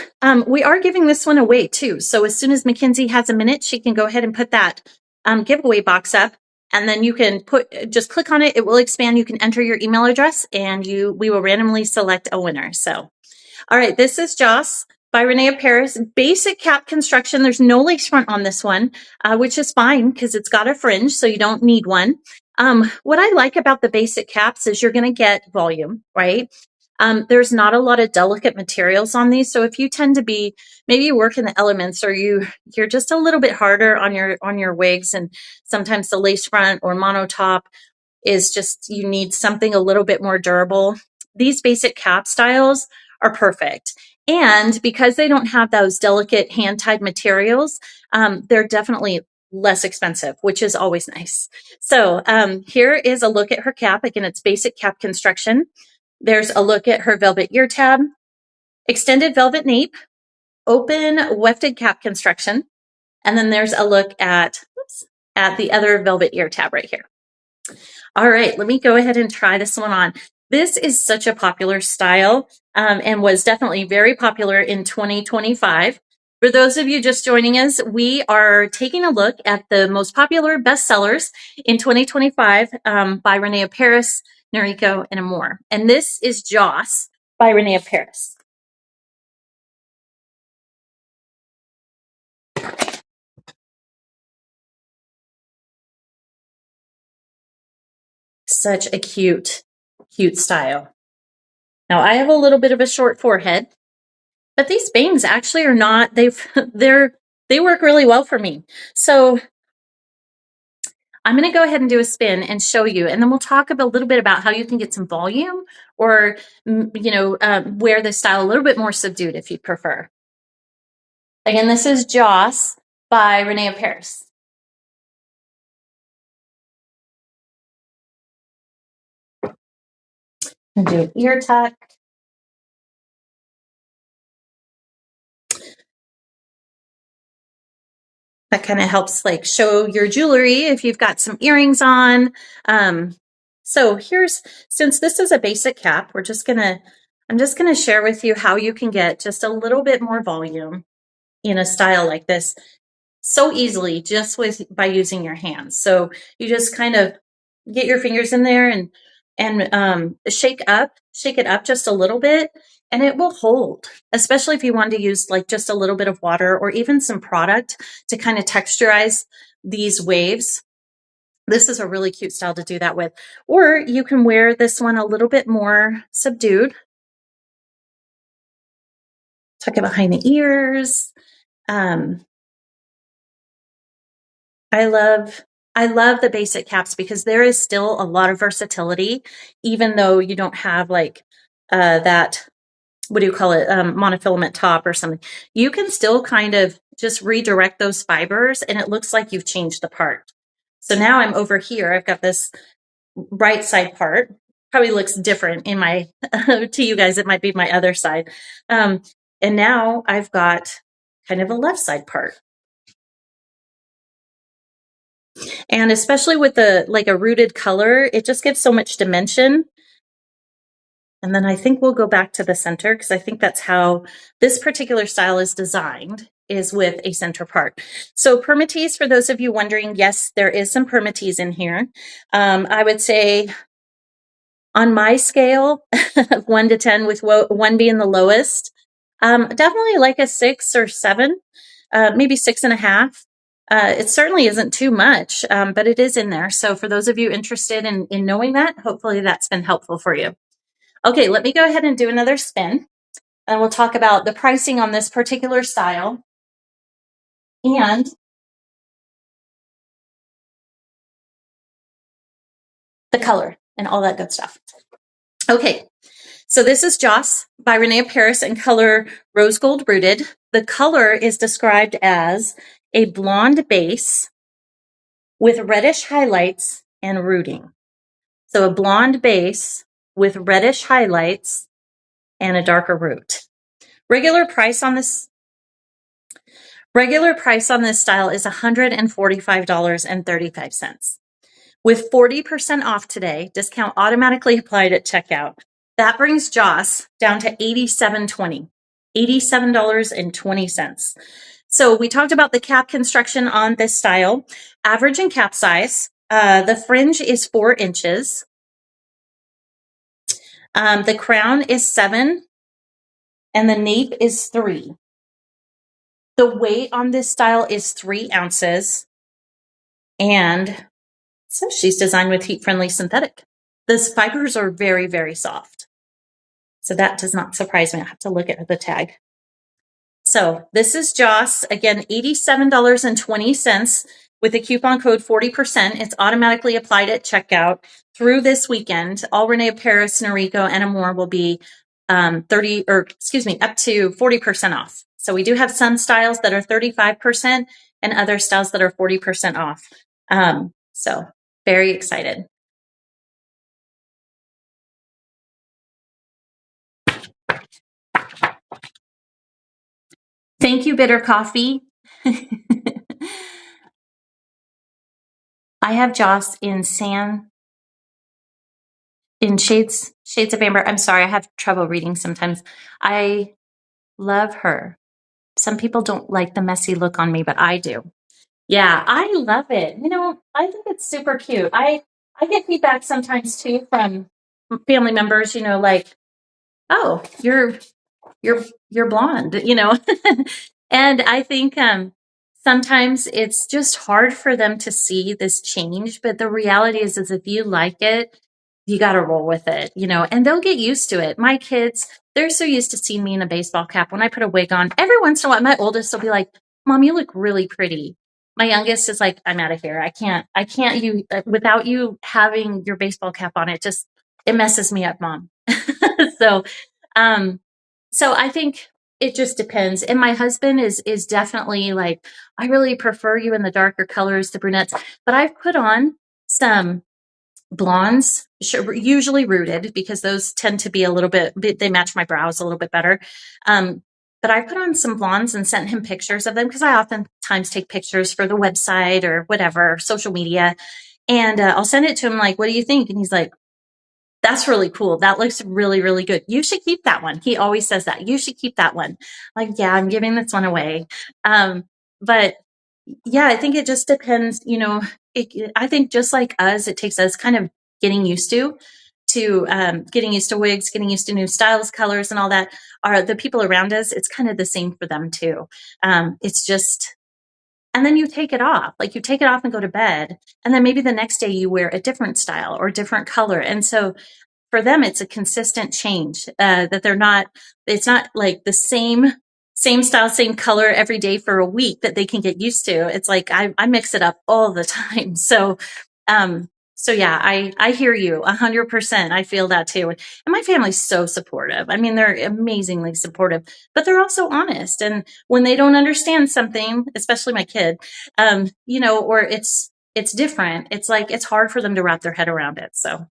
we are giving this one away too. So as soon as Mackenzie has a minute, she can go ahead and put that giveaway box up, and then you can just click on it. It will expand. You can enter your email address, and we will randomly select a winner. So, all right, this is Joss by Rene of Paris. Basic cap construction. There's no lace front on this one, which is fine because it's got a fringe, so you don't need one. What I like about the basic caps is you're going to get volume, right? There's not a lot of delicate materials on these. So if you tend to be, maybe you work in the elements, or you're just a little bit harder on your wigs, and sometimes the lace front or monotop is just, you need something a little bit more durable. These basic cap styles are perfect. And because they don't have those delicate hand-tied materials, they're definitely less expensive, which is always nice. So here is a look at her cap. Again, it's basic cap construction. There's a look at her velvet ear tab, extended velvet nape, open wefted cap construction, and then there's a look at the other velvet ear tab right here. All right, let me go ahead and try this one on. This is such a popular style and was definitely very popular in 2025. For those of you just joining us, we are taking a look at the most popular bestsellers in 2025 by Rene of Paris, Noriko, and Amore. And this is Joss by Rene of Paris. Such a cute style. Now I have a little bit of a short forehead, but these bangs actually are not, they work really well for me. So I'm going to go ahead and do a spin and show you, and then we'll talk a little bit about how you can get some volume, or, wear this style a little bit more subdued if you prefer. Again, this is Joss by Rene of Paris. And do an ear tuck. That kind of helps like show your jewelry if you've got some earrings on. So since this is a basic cap, I'm just gonna share with you how you can get just a little bit more volume in a style like this so easily just by using your hands. So you just kind of get your fingers in there and shake it up just a little bit, and it will hold, especially if you want to use like just a little bit of water or even some product to kind of texturize these waves. This is a really cute style to do that with. Or you can wear this one a little bit more subdued. Tuck it behind the ears. I love the basic caps because there is still a lot of versatility, even though you don't have like that, what do you call it, monofilament top or something. You can still kind of just redirect those fibers, and it looks like you've changed the part. So now I'm over here. I've got this right side part. probably looks different in my, to you guys, it might be my other side. And now I've got kind of a left side part. And especially with the, like a rooted color, it just gives so much dimension. And then I think we'll go back to the center because I think that's how this particular style is designed, is with a center part. So permatease, for those of you wondering, yes, there is some permatease in here. I would say on my scale of 1 to 10, with 1 being the lowest, definitely like a 6 or 7, maybe 6.5. It certainly isn't too much, but it is in there. So for those of you interested in knowing that, hopefully that's been helpful for you. Okay, let me go ahead and do another spin, and we'll talk about the pricing on this particular style and the color and all that good stuff. Okay, so this is Joss by Rene of Paris in color Rose Gold Rooted. The color is described as a blonde base with reddish highlights and rooting. So a blonde base with reddish highlights and a darker root. Regular price on this style is $145.35. With 40% off today, discount automatically applied at checkout. That brings Joss down to $87.20. $87.20. So we talked about the cap construction on this style. Average and cap size. The fringe is 4 inches. The crown is 7 and the nape is 3. The weight on this style is 3 ounces. And so she's designed with heat-friendly synthetic. The fibers are very, very soft. So that does not surprise me. I have to look at the tag. So this is Joss, again, $87.20 with a coupon code 40%. It's automatically applied at checkout through this weekend. All Rene of Paris, Noriko, and Amore will be up to 40% off. So we do have some styles that are 35% and other styles that are 40% off. So very excited. Thank you, Bitter Coffee. I have Joss in shades of amber. I'm sorry, I have trouble reading sometimes. I love her. Some people don't like the messy look on me, but I do. Yeah, I love it. You know, I think it's super cute. I get feedback sometimes too from family members, you know, like, oh, you're blonde, you know. And I think sometimes it's just hard for them to see this change, but the reality is if you like it, you got to roll with it, you know, and they'll get used to it. My kids, they're so used to seeing me in a baseball cap. When I put a wig on, every once in a while, my oldest will be like, Mom, you look really pretty. My youngest is like, I'm out of here. I can't you without you having your baseball cap on. It messes me up, Mom. So, so I think it just depends. And my husband is definitely like, I really prefer you in the darker colors, the brunettes, but I've put on some blondes, usually rooted, because those tend to be a little bit, they match my brows a little bit better. But I put on some blondes and sent him pictures of them because I oftentimes take pictures for the website or whatever, social media. And I'll send it to him like, what do you think? And he's like, that's really cool. That looks really, really good. You should keep that one. He always says that. You should keep that one. Like, yeah, I'm giving this one away. But yeah, I think it just depends, you know, I think just like us, it takes us kind of getting used to wigs, getting used to new styles, colors, and all that. Are the people around us, it's kind of the same for them too. It's just, and then you take it off, like you take it off and go to bed. And then maybe the next day you wear a different style or different color. And so for them, it's a consistent change, that it's not like the same style, same color every day for a week that they can get used to. It's like, I mix it up all the time. So, yeah, I hear you 100%. I feel that too. And my family's so supportive. I mean, they're amazingly supportive, but they're also honest. And when they don't understand something, especially my kid, you know, or it's different, it's like, it's hard for them to wrap their head around it. So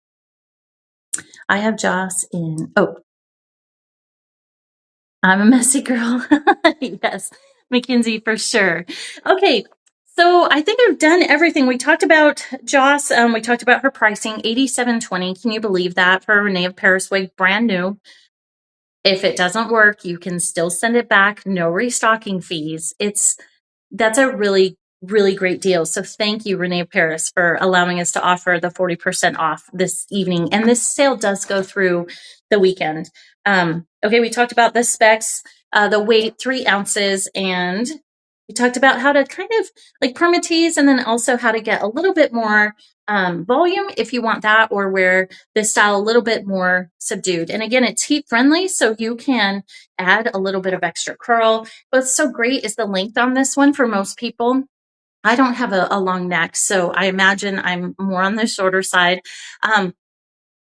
I have Joss in, oh, I'm a messy girl. Yes, Mackenzie for sure. Okay, so I think I've done everything. We talked about Joss. We talked about her pricing, $87.20. Can you believe that for a Rene of Paris wig, brand new? If it doesn't work, you can still send it back. No restocking fees. That's a really, really great deal. So thank you, Rene of Paris, for allowing us to offer the 40% off this evening. And this sale does go through the weekend. Okay, we talked about the specs, the weight, 3 ounces, and we talked about how to kind of like permatease, and then also how to get a little bit more volume if you want that, or wear this style a little bit more subdued. And again, it's heat friendly, so you can add a little bit of extra curl. What's so great is the length on this one for most people. I don't have a long neck, so I imagine I'm more on the shorter side.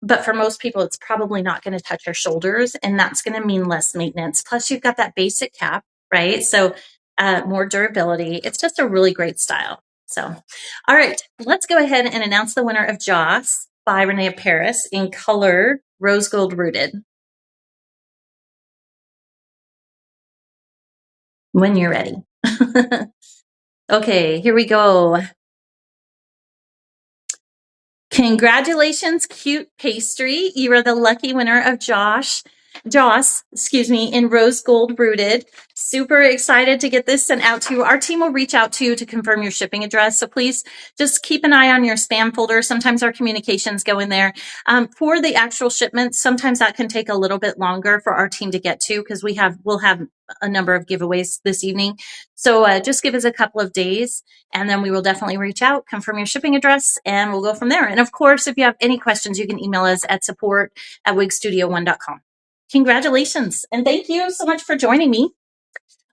But for most people, it's probably not going to touch your shoulders, and that's going to mean less maintenance. Plus, you've got that basic cap, right? So more durability. It's just a really great style. So, all right, let's go ahead and announce the winner of Joss by Rene of Paris in color Rose Gold Rooted. When you're ready. Okay, here we go. Congratulations, Cute Pastry. You are the lucky winner of Joss, in Rose Gold Rooted. Super excited to get this sent out to you. Our team will reach out to you to confirm your shipping address. So please just keep an eye on your spam folder. Sometimes our communications go in there. For the actual shipments, sometimes that can take a little bit longer for our team to get to, because we'll have a number of giveaways this evening. So just give us a couple of days, and then we will definitely reach out, confirm your shipping address, and we'll go from there. And of course, if you have any questions, you can email us at support@wigstudio1.com. Congratulations, and thank you so much for joining me.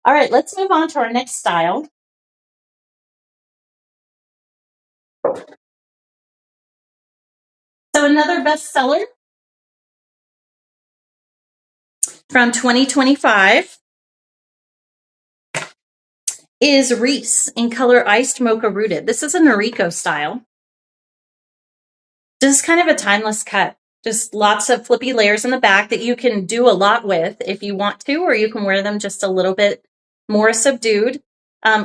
All right, let's move on to our next style. So another bestseller from 2025 is Reese in color Iced Mocha Rooted. This is a Noriko style. This is kind of a timeless cut. Just lots of flippy layers in the back that you can do a lot with if you want to, or you can wear them just a little bit more subdued.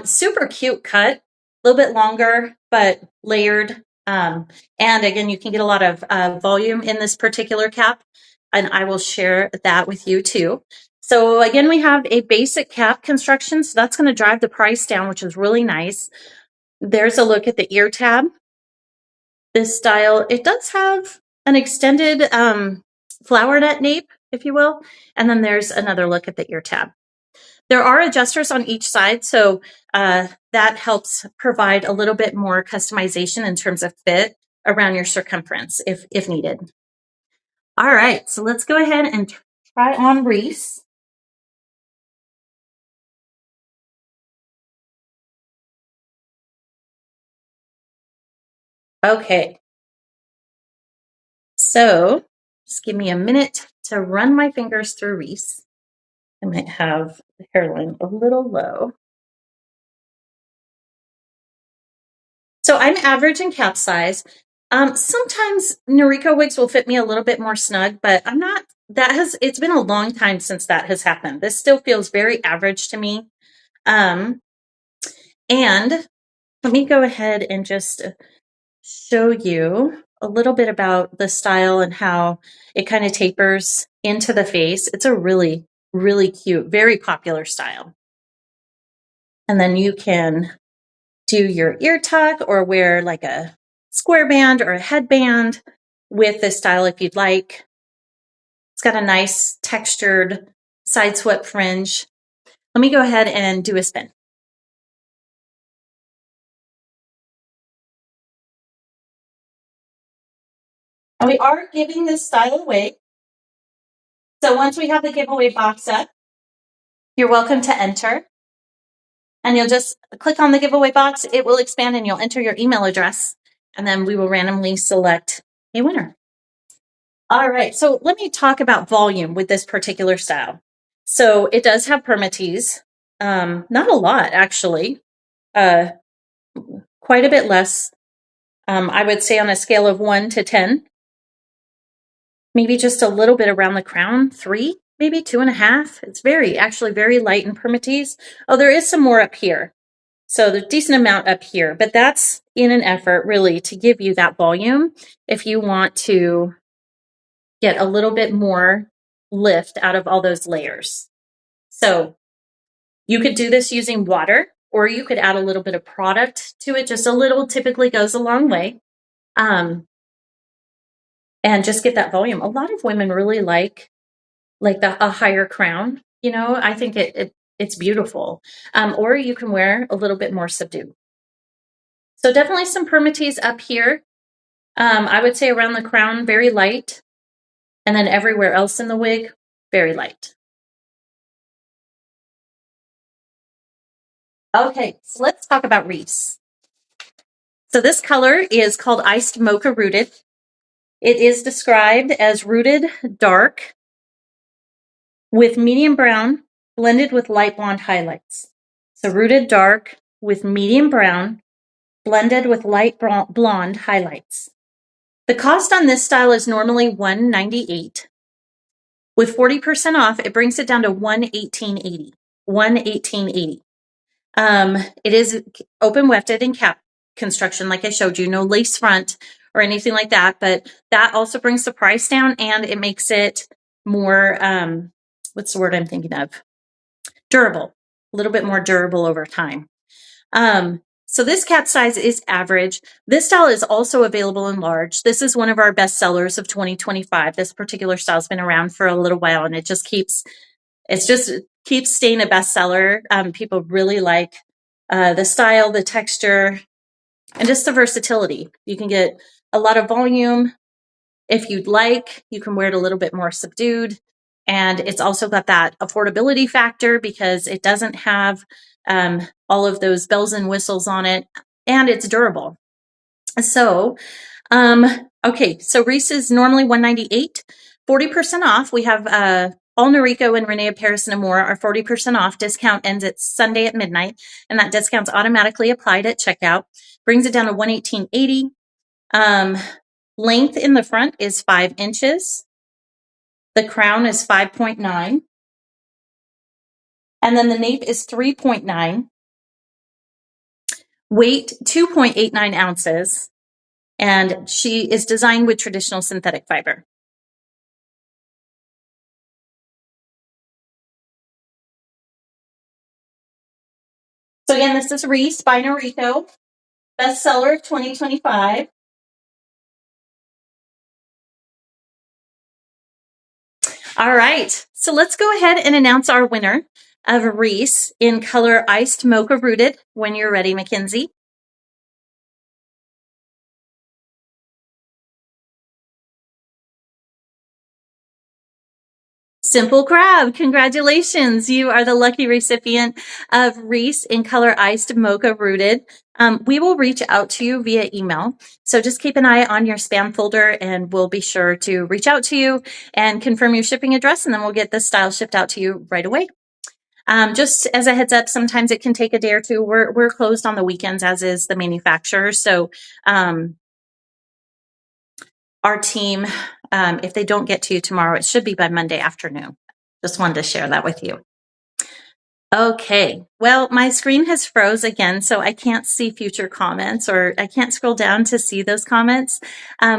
Super cute cut, a little bit longer, but layered. And again, you can get a lot of volume in this particular cap, and I will share that with you too. So again, we have a basic cap construction, so that's going to drive the price down, which is really nice. There's a look at the ear tab. This style, it does have an extended flower net nape, if you will. And then there's another look at the ear tab. There are adjusters on each side, so that helps provide a little bit more customization in terms of fit around your circumference if needed. All right, so let's go ahead and try on Reese. Okay, so just give me a minute to run my fingers through Reese. I might have the hairline a little low. So I'm average in cap size. Sometimes Noriko wigs will fit me a little bit more snug, but I'm not, it's been a long time since that has happened. This still feels very average to me. And let me go ahead and just show you a little bit about the style and how it kind of tapers into the face. It's a really, really cute, very popular style. And then you can do your ear tuck or wear like a square band or a headband with this style if you'd like. It's got a nice textured side swept fringe. Let me go ahead and do a spin. And we are giving this style away. So once we have the giveaway box up, you're welcome to enter. And you'll just click on the giveaway box. It will expand and you'll enter your email address. And then we will randomly select a winner. All right, so let me talk about volume with this particular style. So it does have permatease, not a lot actually, quite a bit less. I would say on a scale of 1 to 10. maybe just a little bit around the crown, 3, maybe 2.5. It's actually very light in permatease. Oh, there is some more up here. So there's a decent amount up here, but that's in an effort really to give you that volume if you want to get a little bit more lift out of all those layers. So you could do this using water, or you could add a little bit of product to it. Just a little typically goes a long way. And just get that volume. A lot of women really like a higher crown. You know, I think it's beautiful. Or you can wear a little bit more subdued. So definitely some permatease up here. I would say around the crown, very light. And then everywhere else in the wig, very light. Okay, so let's talk about Reese. So this color is called Iced Mocha Rooted. It is described as rooted dark with medium brown blended with light blonde highlights. So rooted dark with medium brown blended with light blonde highlights. The cost on this style is normally $198. With 40% off, it brings it down to $118.80. $118.80. It is open wefted and cap construction, like I showed you, no lace front or anything like that, but that also brings the price down and it makes it more, what's the word I'm thinking of? Durable, a little bit more durable over time. So this cap size is average. This style is also available in large. This is one of our best sellers of 2025. This particular style has been around for a little while and it just keeps staying a bestseller. People really like the style, the texture, and just the versatility. You can get a lot of volume if you'd like. You can wear it a little bit more subdued. And it's also got that affordability factor because it doesn't have all of those bells and whistles on it. And it's durable. So, okay, so Reese is normally $198, 40% off. We have all Noriko and Rene of Paris and Amore are 40% off. Discount ends at Sunday at midnight, and that discount's automatically applied at checkout. Brings it down to $118.80. Length in the front is 5 inches. The crown is 5.9. And then the nape is 3.9. Weight, 2.89 ounces. And she is designed with traditional synthetic fiber. So again, this is Reese by Noriko, bestseller 2025. All right, so let's go ahead and announce our winner of Reese in color Iced Mocha Rooted. When you're ready, Mackenzie. Simple Crab, congratulations. You are the lucky recipient of Reese in color Iced Mocha Rooted. We will reach out to you via email. So just keep an eye on your spam folder and we'll be sure to reach out to you and confirm your shipping address, and then we'll get this style shipped out to you right away. Just as a heads up, sometimes it can take a day or two. We're closed on the weekends, as is the manufacturer. So our team, if they don't get to you tomorrow, it should be by Monday afternoon. Just wanted to share that with you. Okay, well, my screen has froze again, so I can't see future comments, or I can't scroll down to see those comments.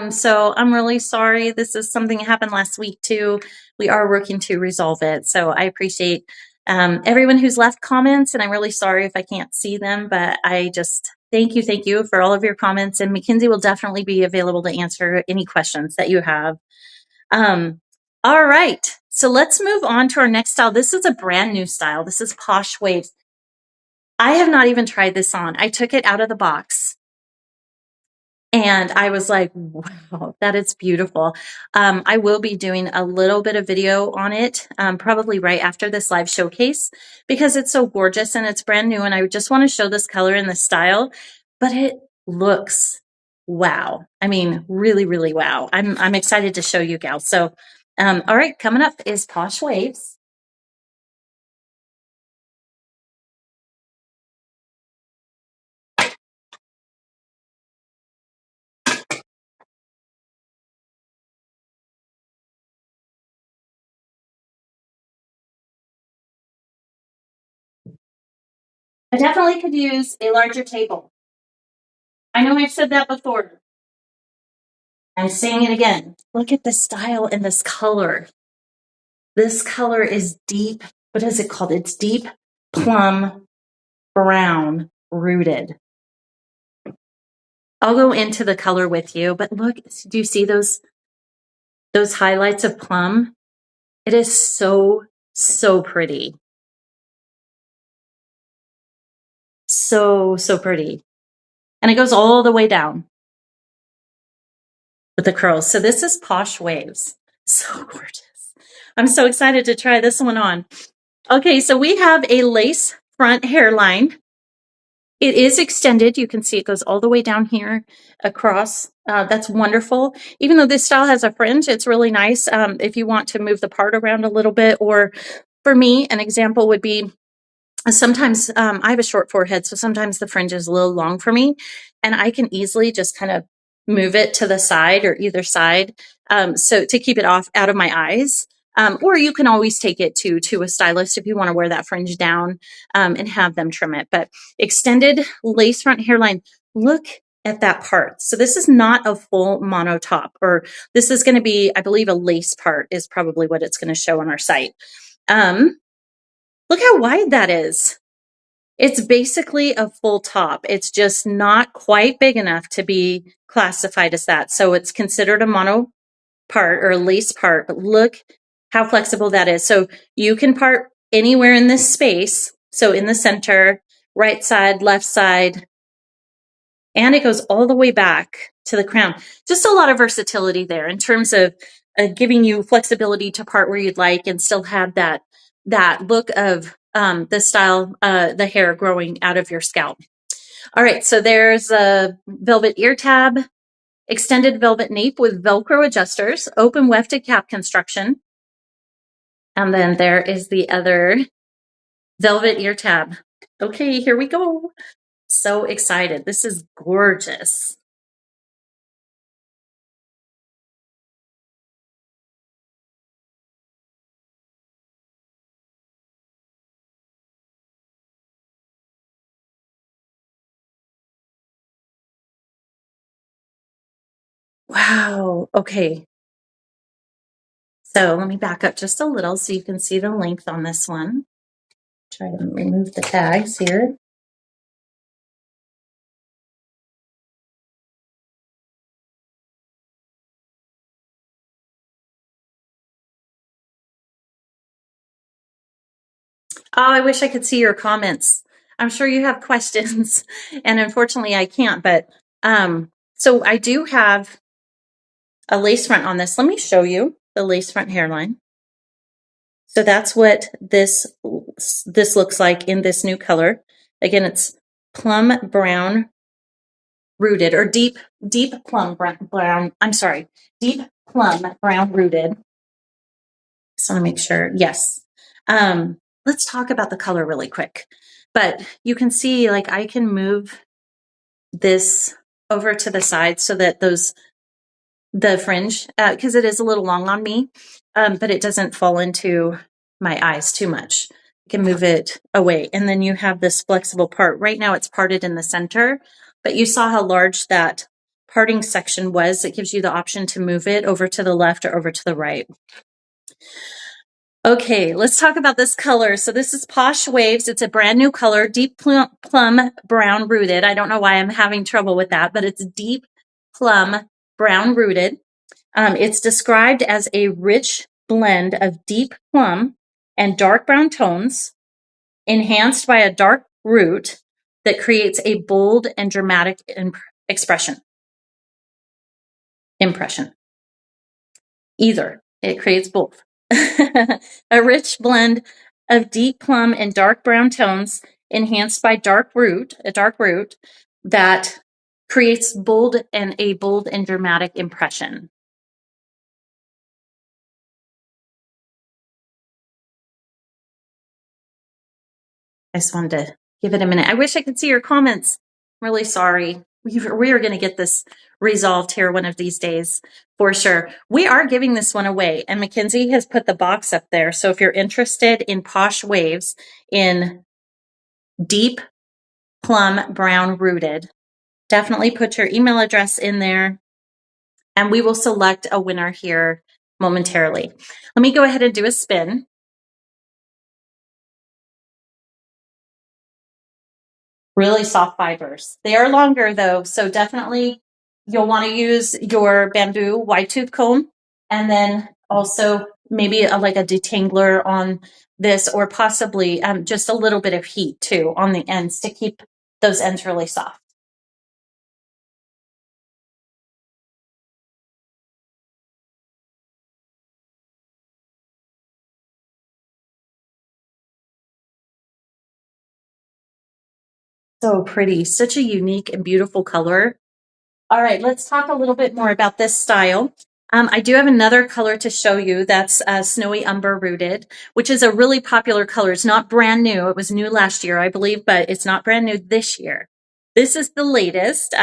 So I'm really sorry. This is something that happened last week too. We are working to resolve it. So I appreciate everyone who's left comments, and I'm really sorry if I can't see them, but I just thank you for all of your comments. And Mackenzie will definitely be available to answer any questions that you have. All right, so let's move on to our next style. This is a brand new style. This is Posh Waves. I have not even tried this on. I took it out of the box and I was like, wow, that is beautiful. I will be doing a little bit of video on it, probably right after this live showcase, because it's so gorgeous and it's brand new. And I just want to show this color and this style, but it looks wow. I mean, really, really wow. I'm excited to show you gals. So, all right, coming up is Posh Waves. I definitely could use a larger table. I know I've said that before. I'm saying it again. Look at the style and this color. This color is deep. What is it called? It's deep plum brown rooted. I'll go into the color with you, but look, do you see those highlights of plum? It is so, so pretty. So, so pretty. And it goes all the way down with the curls. So this is Posh Waves. So gorgeous. I'm so excited to try this one on. Okay, so we have a lace front hairline. It is extended. You can see it goes all the way down here across. That's wonderful. Even though this style has a fringe, it's really nice if you want to move the part around a little bit. Or for me, an example would be sometimes I have a short forehead, so sometimes the fringe is a little long for me, and I can easily just kind of move it to the side or either side, so to keep it off out of my eyes. Or you can always take it to a stylist if you want to wear that fringe down and have them trim it. But extended lace front hairline, look at that part. So this is not a full mono top, or this is going to be, I believe, a lace part is probably what it's going to show on our site. Look how wide that is. It's basically a full top. It's just not quite big enough to be classified as that. So it's considered a mono part or a lace part, but look how flexible that is. So you can part anywhere in this space. So in the center, right side, left side, and it goes all the way back to the crown. Just a lot of versatility there in terms of giving you flexibility to part where you'd like and still have that look of the style, the hair growing out of your scalp. All right, so there's a velvet ear tab, extended velvet nape with Velcro adjusters, open wefted cap construction. And then there is the other velvet ear tab. Okay, here we go. So excited. This is gorgeous. Wow. Okay. So let me back up just a little so you can see the length on this one. Try to remove the tags here. Oh, I wish I could see your comments. I'm sure you have questions, and unfortunately I can't, but so I do have a lace front on this. Let me show you the lace front hairline. So that's what this looks like in this new color. Again, it's plum brown rooted, or deep plum brown. I'm sorry, deep plum brown rooted. Just want to make sure. Yes. Let's talk about the color really quick. But you can see, like, I can move this over to the side so that the fringe, because it is a little long on me, but it doesn't fall into my eyes too much. You can move it away. And then you have this flexible part. Right now it's parted in the center, but you saw how large that parting section was. It gives you the option to move it over to the left or over to the right. Okay, let's talk about this color. So this is Posh Waves. It's a brand new color, deep plum brown rooted. I don't know why I'm having trouble with that, but it's deep plum brown rooted. It's described as a rich blend of deep plum and dark brown tones, enhanced by a dark root that creates a bold and dramatic impression. Either. It creates both. A rich blend of deep plum and dark brown tones, enhanced by a dark root that creates a bold and dramatic impression. I just wanted to give it a minute. I wish I could see your comments. I'm really sorry. We are going to get this resolved here one of these days for sure. We are giving this one away, and Mackenzie has put the box up there. So if you're interested in Posh Waves in deep Plum Brown Rooted. Definitely put your email address in there, and we will select a winner here momentarily. Let me go ahead and do a spin. Really soft fibers. They are longer though, so definitely you'll want to use your bamboo wide tooth comb, and then also maybe like a detangler on this, or possibly just a little bit of heat too on the ends to keep those ends really soft. So pretty, such a unique and beautiful color. All right, let's talk a little bit more about this style. I do have another color to show you that's Snowy Umber Rooted, which is a really popular color. It's not brand new. It was new last year, I believe, but it's not brand new this year. This is the latest,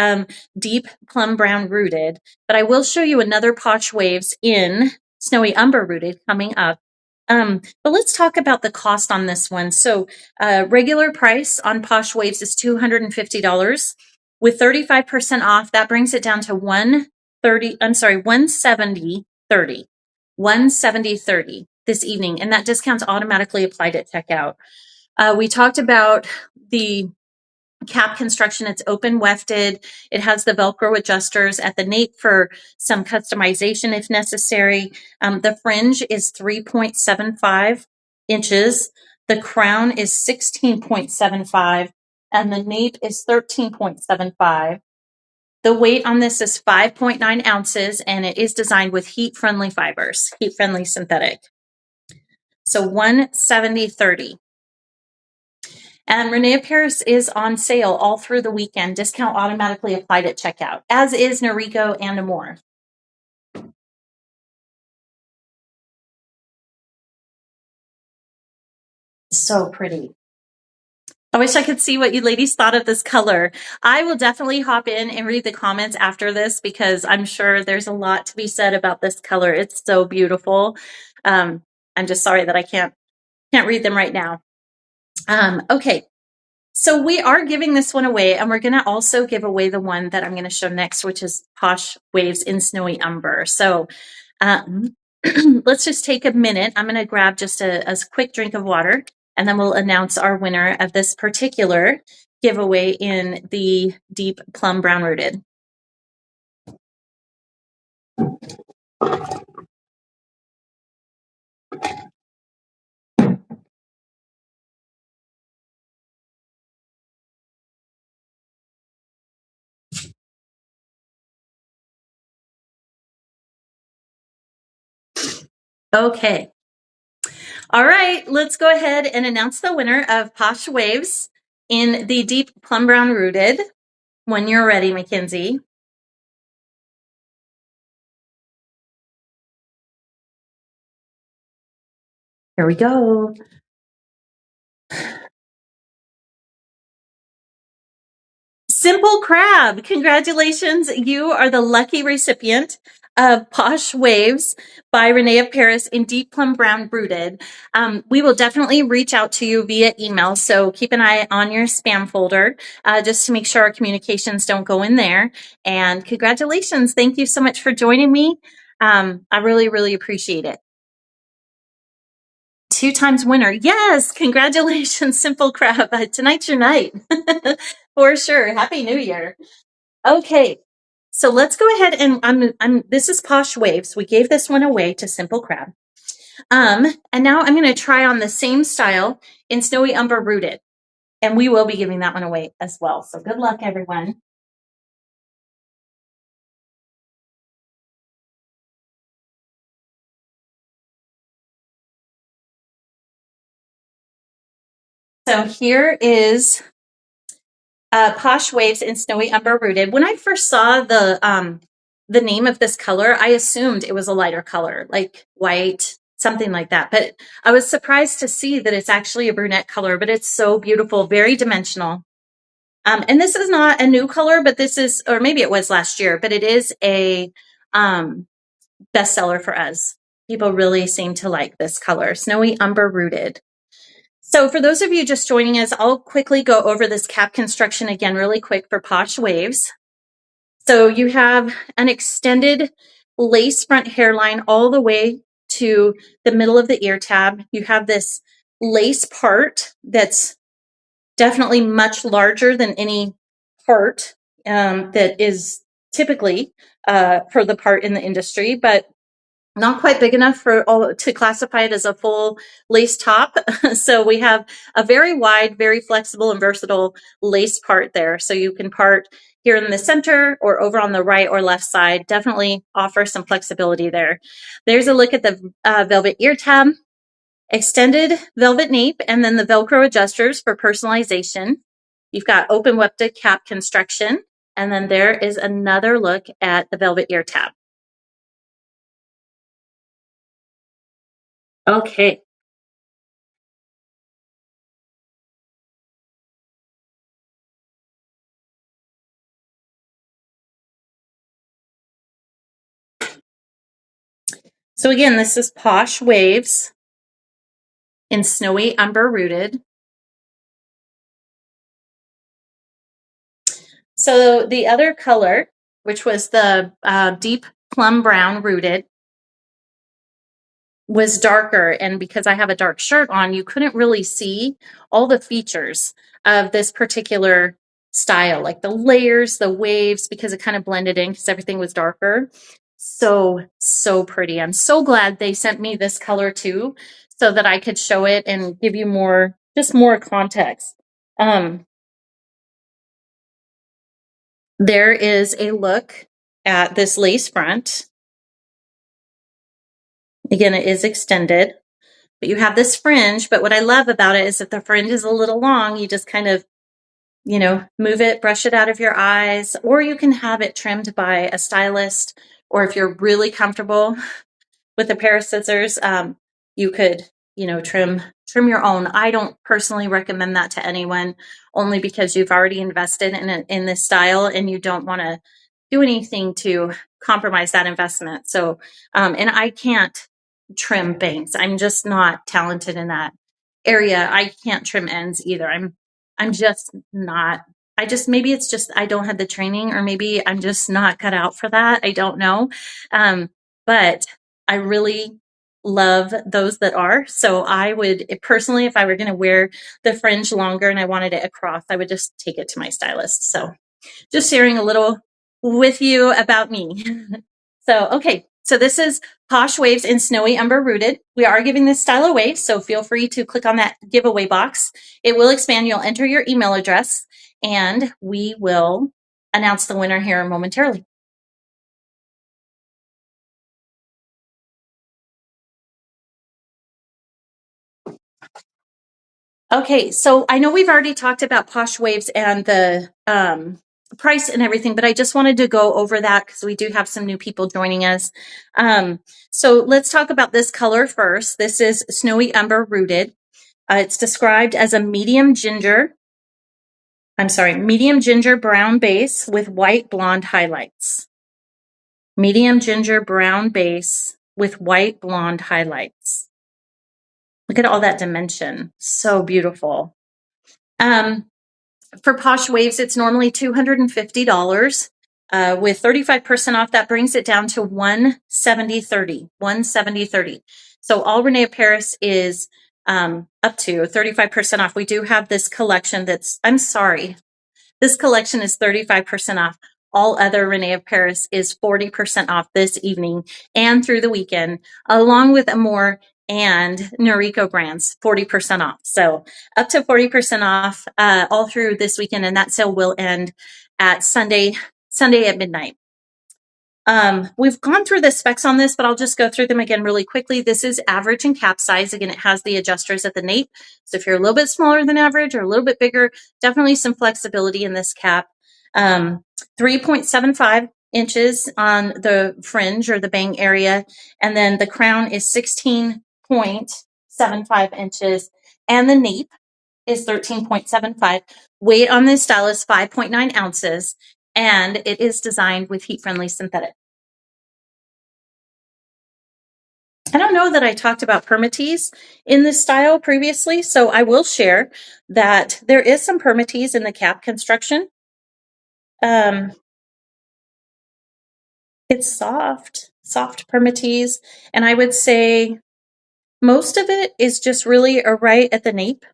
Deep Plum Brown Rooted, but I will show you another Posh Waves in Snowy Umber Rooted coming up. But let's talk about the cost on this one. So regular price on Posh Waves is $250. With 35% off, that brings it down to 170.30. 170.30 this evening, and that discount's automatically applied at checkout. We talked about the cap construction. It's open wefted. It has the Velcro adjusters at the nape for some customization if necessary. The fringe is 3.75 inches. The crown is 16.75, and the nape is 13.75. The weight on this is 5.9 ounces, and it is designed with heat-friendly fibers, heat-friendly synthetic. So 170.30. And Rene of Paris is on sale all through the weekend. Discount automatically applied at checkout, as is Noriko and Amore. So pretty. I wish I could see what you ladies thought of this color. I will definitely hop in and read the comments after this, because I'm sure there's a lot to be said about this color. It's so beautiful. I'm just sorry that I can't read them right now. Okay. So we are giving this one away, and we're going to also give away the one that I'm going to show next, which is Posh Waves in Snowy Umber. So let's just take a minute. I'm going to grab just a quick drink of water, and then we'll announce our winner of this particular giveaway in the Deep Plum Brown Rooted. Okay. All right, let's go ahead and announce the winner of Posh Waves in the Deep Plum Brown Rooted. When you're ready, Mackenzie. Here we go. Simple Crab, congratulations. You are the lucky recipient of Posh Waves by Rene of Paris in Deep Plum Brown Rooted. We will definitely reach out to you via email, so keep an eye on your spam folder just to make sure our communications don't go in there. And congratulations. Thank you so much for joining me. I really, really appreciate it. 2 times winner. Yes, congratulations, Simple Crab. Tonight's your night. For sure. Happy New Year. Okay, so let's go ahead and this is Posh Waves. We gave this one away to Simple Crab. And now I'm going to try on the same style in Snowy Umber Rooted, and we will be giving that one away as well. So good luck, everyone. So here is Posh Waves in Snowy Umber Rooted. When I first saw the name of this color, I assumed it was a lighter color, like white, something like that. But I was surprised to see that it's actually a brunette color, but it's so beautiful, very dimensional. And this is not a new color, but this is, or maybe it was last year, but it is a bestseller for us. People really seem to like this color, Snowy Umber Rooted. So for those of you just joining us, I'll quickly go over this cap construction again really quick for Posh Waves. So you have an extended lace front hairline all the way to the middle of the ear tab. You have this lace part that's definitely much larger than any part that is typically for the part in the industry, but not quite big enough for all to classify it as a full lace top. So we have a very wide, very flexible and versatile lace part there. So you can part here in the center or over on the right or left side. Definitely offer some flexibility there. There's a look at the velvet ear tab, extended velvet nape, and then the Velcro adjusters for personalization. You've got open wefted cap construction. And then there is another look at the velvet ear tab. Okay. So again, this is Posh Waves in Snowy Umber Rooted. So the other color, which was the deep plum brown rooted, was darker. And because I have a dark shirt on, you couldn't really see all the features of this particular style, like the layers, the waves, because it kind of blended in because everything was darker. So, so pretty. I'm so glad they sent me this color too, so that I could show it and give you more, just more context. There is a look at this lace front. Again, it is extended, but you have this fringe. But what I love about it is that the fringe is a little long. You just kind of, move it, brush it out of your eyes, or you can have it trimmed by a stylist. Or if you're really comfortable with a pair of scissors, you could, trim your own. I don't personally recommend that to anyone, only because you've already invested in this style and you don't want to do anything to compromise that investment. So, and I can't trim bangs. I'm just not talented in that area. I can't trim ends either. I'm just not. Maybe it's just I don't have the training, or maybe I'm just not cut out for that. I don't know. But I really love those that are. So I would personally, if I were going to wear the fringe longer and I wanted it across, I would just take it to my stylist. So just sharing a little with you about me. So, okay. So this is Posh Waves in Snowy Umber Rooted. We are giving this style away, so feel free to click on that giveaway box. It will expand. You'll enter your email address, and we will announce the winner here momentarily. Okay, so I know we've already talked about Posh Waves and the price and everything, but I just wanted to go over that because we do have some new people joining us. So let's talk about this color first. This is Snowy Umber Rooted. It's described as a medium ginger brown base with white blonde highlights. Medium ginger brown base with white blonde highlights. Look at all that dimension. So beautiful. For Posh Waves, it's normally $250. With 35% off, that brings it down to $170.30. $170.30. So all Rene of Paris is up to 35% off. We do have this collection this collection is 35% off. All other Rene of Paris is 40% off this evening and through the weekend, along with Amore and Noriko brands, 40% off. So up to 40% off all through this weekend, and that sale will end at Sunday at midnight. We've gone through the specs on this, but I'll just go through them again really quickly. This is average and cap size. Again, it has the adjusters at the nape. So if you're a little bit smaller than average or a little bit bigger, definitely some flexibility in this cap. 3.75 inches on the fringe or the bang area. And then the crown is 16.75 inches. And the nape is 13.75. Weight on this style is 5.9 ounces. And it is designed with heat-friendly synthetic. I don't know that I talked about permatease in this style previously, so I will share that there is some permatease in the cap construction. It's soft permatease, and I would say most of it is just really right at the nape.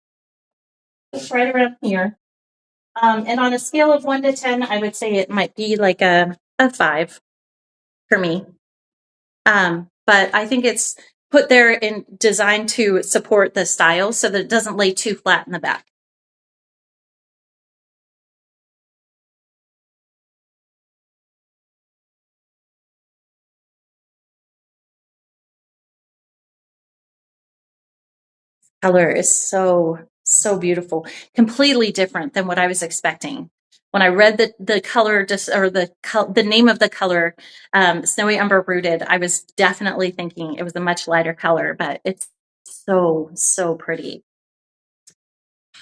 It's right around here. And on a scale of 1 to 10, I would say it might be like a 5 for me. But I think it's put there and designed to support the style so that it doesn't lay too flat in the back. Color is so beautiful, completely different than what I was expecting. When I read the color the name of the color, Snowy Umber Rooted, I was definitely thinking it was a much lighter color, but it's so pretty.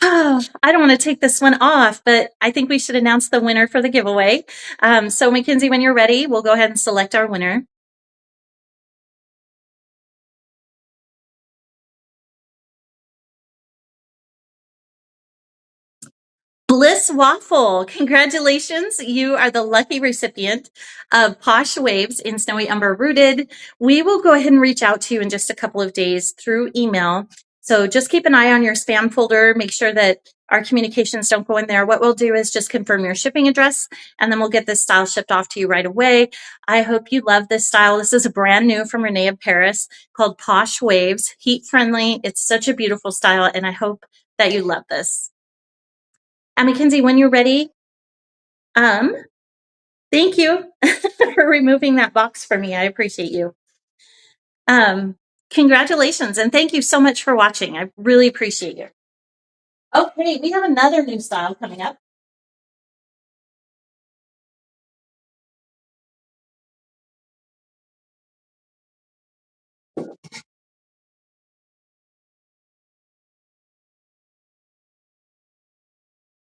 Oh, I don't want to take this one off, but I think we should announce the winner for the giveaway. So Mackenzie, when you're ready, we'll go ahead and select our winner. Bliss Waffle, congratulations. You are the lucky recipient of Posh Waves in Snowy Umber Rooted. We will go ahead and reach out to you in just a couple of days through email. So just keep an eye on your spam folder. Make sure that our communications don't go in there. What we'll do is just confirm your shipping address, and then we'll get this style shipped off to you right away. I hope you love this style. This is a brand new from Rene of Paris called Posh Waves, heat friendly. It's such a beautiful style, and I hope that you love this. Mackenzie, when you're ready, thank you for removing that box for me. I appreciate you. Congratulations, and thank you so much for watching. I really appreciate you. Okay, we have another new style coming up.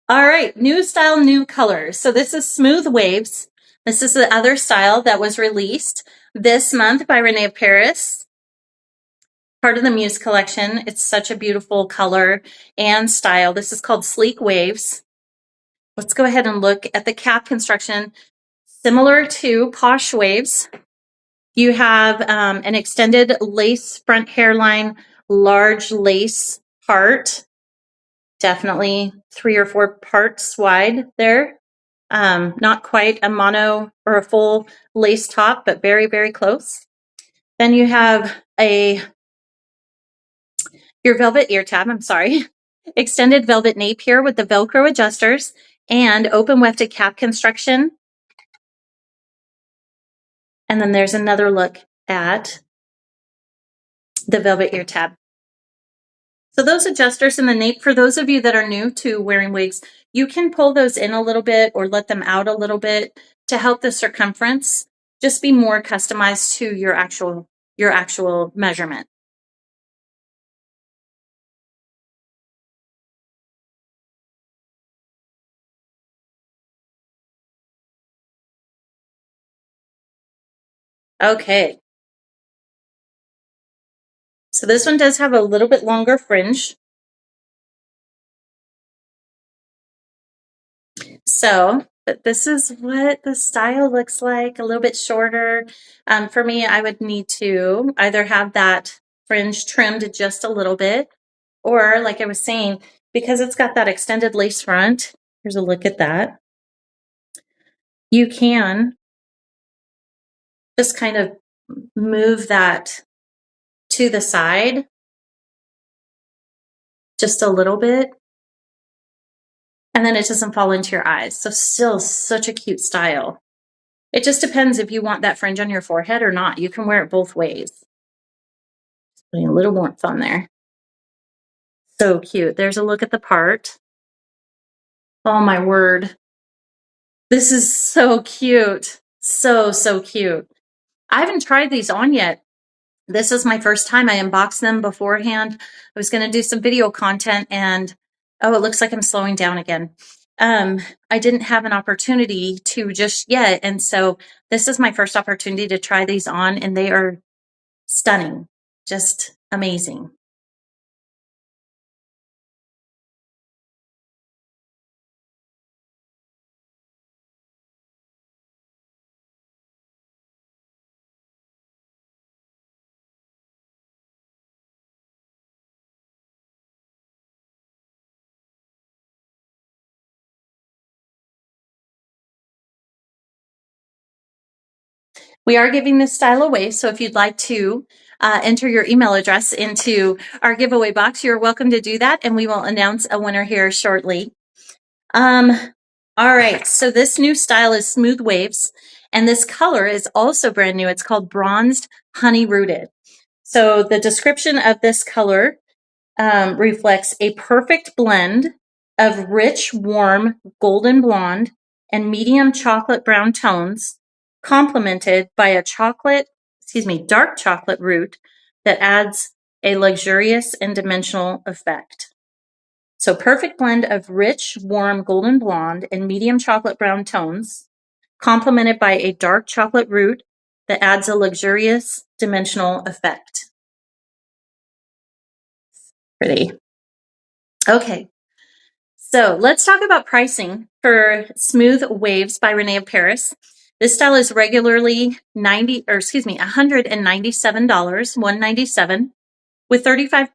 All right, new style, new colors. So this is Smooth Waves. This is the other style that was released this month by Rene of Paris. Part of the Muse collection. It's such a beautiful color and style. This is called Sleek Waves. Let's go ahead and look at the cap construction. Similar to Posh Waves, you have an extended lace front hairline, large lace part. Definitely 3 or 4 parts wide there. Not quite a mono or a full lace top, but very, very close. Then you have your velvet ear tab, I'm sorry. Extended velvet nape here with the Velcro adjusters and open wefted cap construction. And then there's another look at the velvet ear tab. So those adjusters in the nape, for those of you that are new to wearing wigs, you can pull those in a little bit or let them out a little bit to help the circumference just be more customized to your actual measurement. Okay. So this one does have a little bit longer fringe. So, but this is what the style looks like, a little bit shorter. For me, I would need to either have that fringe trimmed just a little bit, or like I was saying, because it's got that extended lace front, here's a look at that. You can just kind of move that to the side just a little bit, and then it doesn't fall into your eyes. So still such a cute style. It just depends if you want that fringe on your forehead or not. You can wear it both ways. Putting a little warmth on there. So cute. There's a look at the part. Oh my word. This is so cute. So cute. I haven't tried these on yet. This is my first time. I unboxed them beforehand. I was going to do some video content and, oh, it looks like I'm slowing down again. I didn't have an opportunity to just yet. And so this is my first opportunity to try these on, and they are stunning. just amazing. We are giving this style away, so if you'd like to enter your email address into our giveaway box, you're welcome to do that, and we will announce a winner here shortly. All right, so this new style is Smooth Waves, and this color is also brand new. It's called Bronzed Honey Rooted. So the description of this color reflects a perfect blend of rich, warm, golden blonde and medium chocolate brown tones, complemented by a dark chocolate root that adds a luxurious and dimensional effect. So perfect blend of rich, warm, golden blonde and medium chocolate brown tones, complemented by a dark chocolate root that adds a luxurious dimensional effect. Pretty. Okay. So let's talk about pricing for Smooth Waves by Rene of Paris. This style is regularly $197, $197. With 35%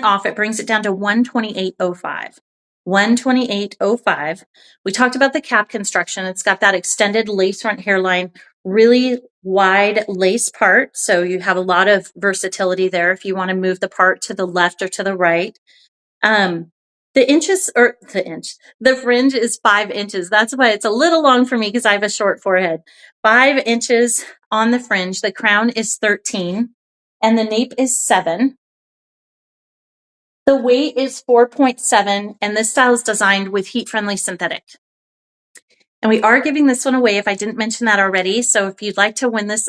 off, it brings it down to $128.05. $128.05. We talked about the cap construction. It's got that extended lace front hairline, really wide lace part. So you have a lot of versatility there if you want to move the part to the left or to the right. The fringe is 5 inches. That's why it's a little long for me because I have a short forehead. 5 inches on the fringe. The crown is 13 and the nape is 7. The weight is 4.7 and this style is designed with heat-friendly synthetic. And we are giving this one away if I didn't mention that already. So if you'd like to win this,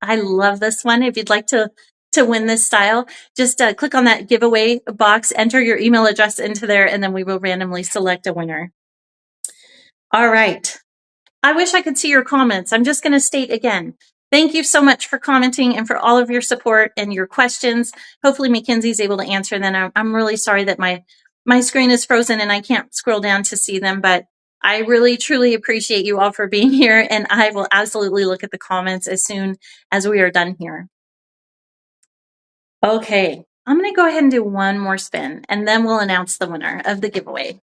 I love this one. If you'd like to win this style, just click on that giveaway box, enter your email address into there, and then we will randomly select a winner. All right. I wish I could see your comments. I'm just going to state again, thank you so much for commenting and for all of your support and your questions. Hopefully Mackenzie's able to answer them. I'm really sorry that my screen is frozen and I can't scroll down to see them, but I really, truly appreciate you all for being here, and I will absolutely look at the comments as soon as we are done here. Okay, I'm going to go ahead and do one more spin, and then we'll announce the winner of the giveaway.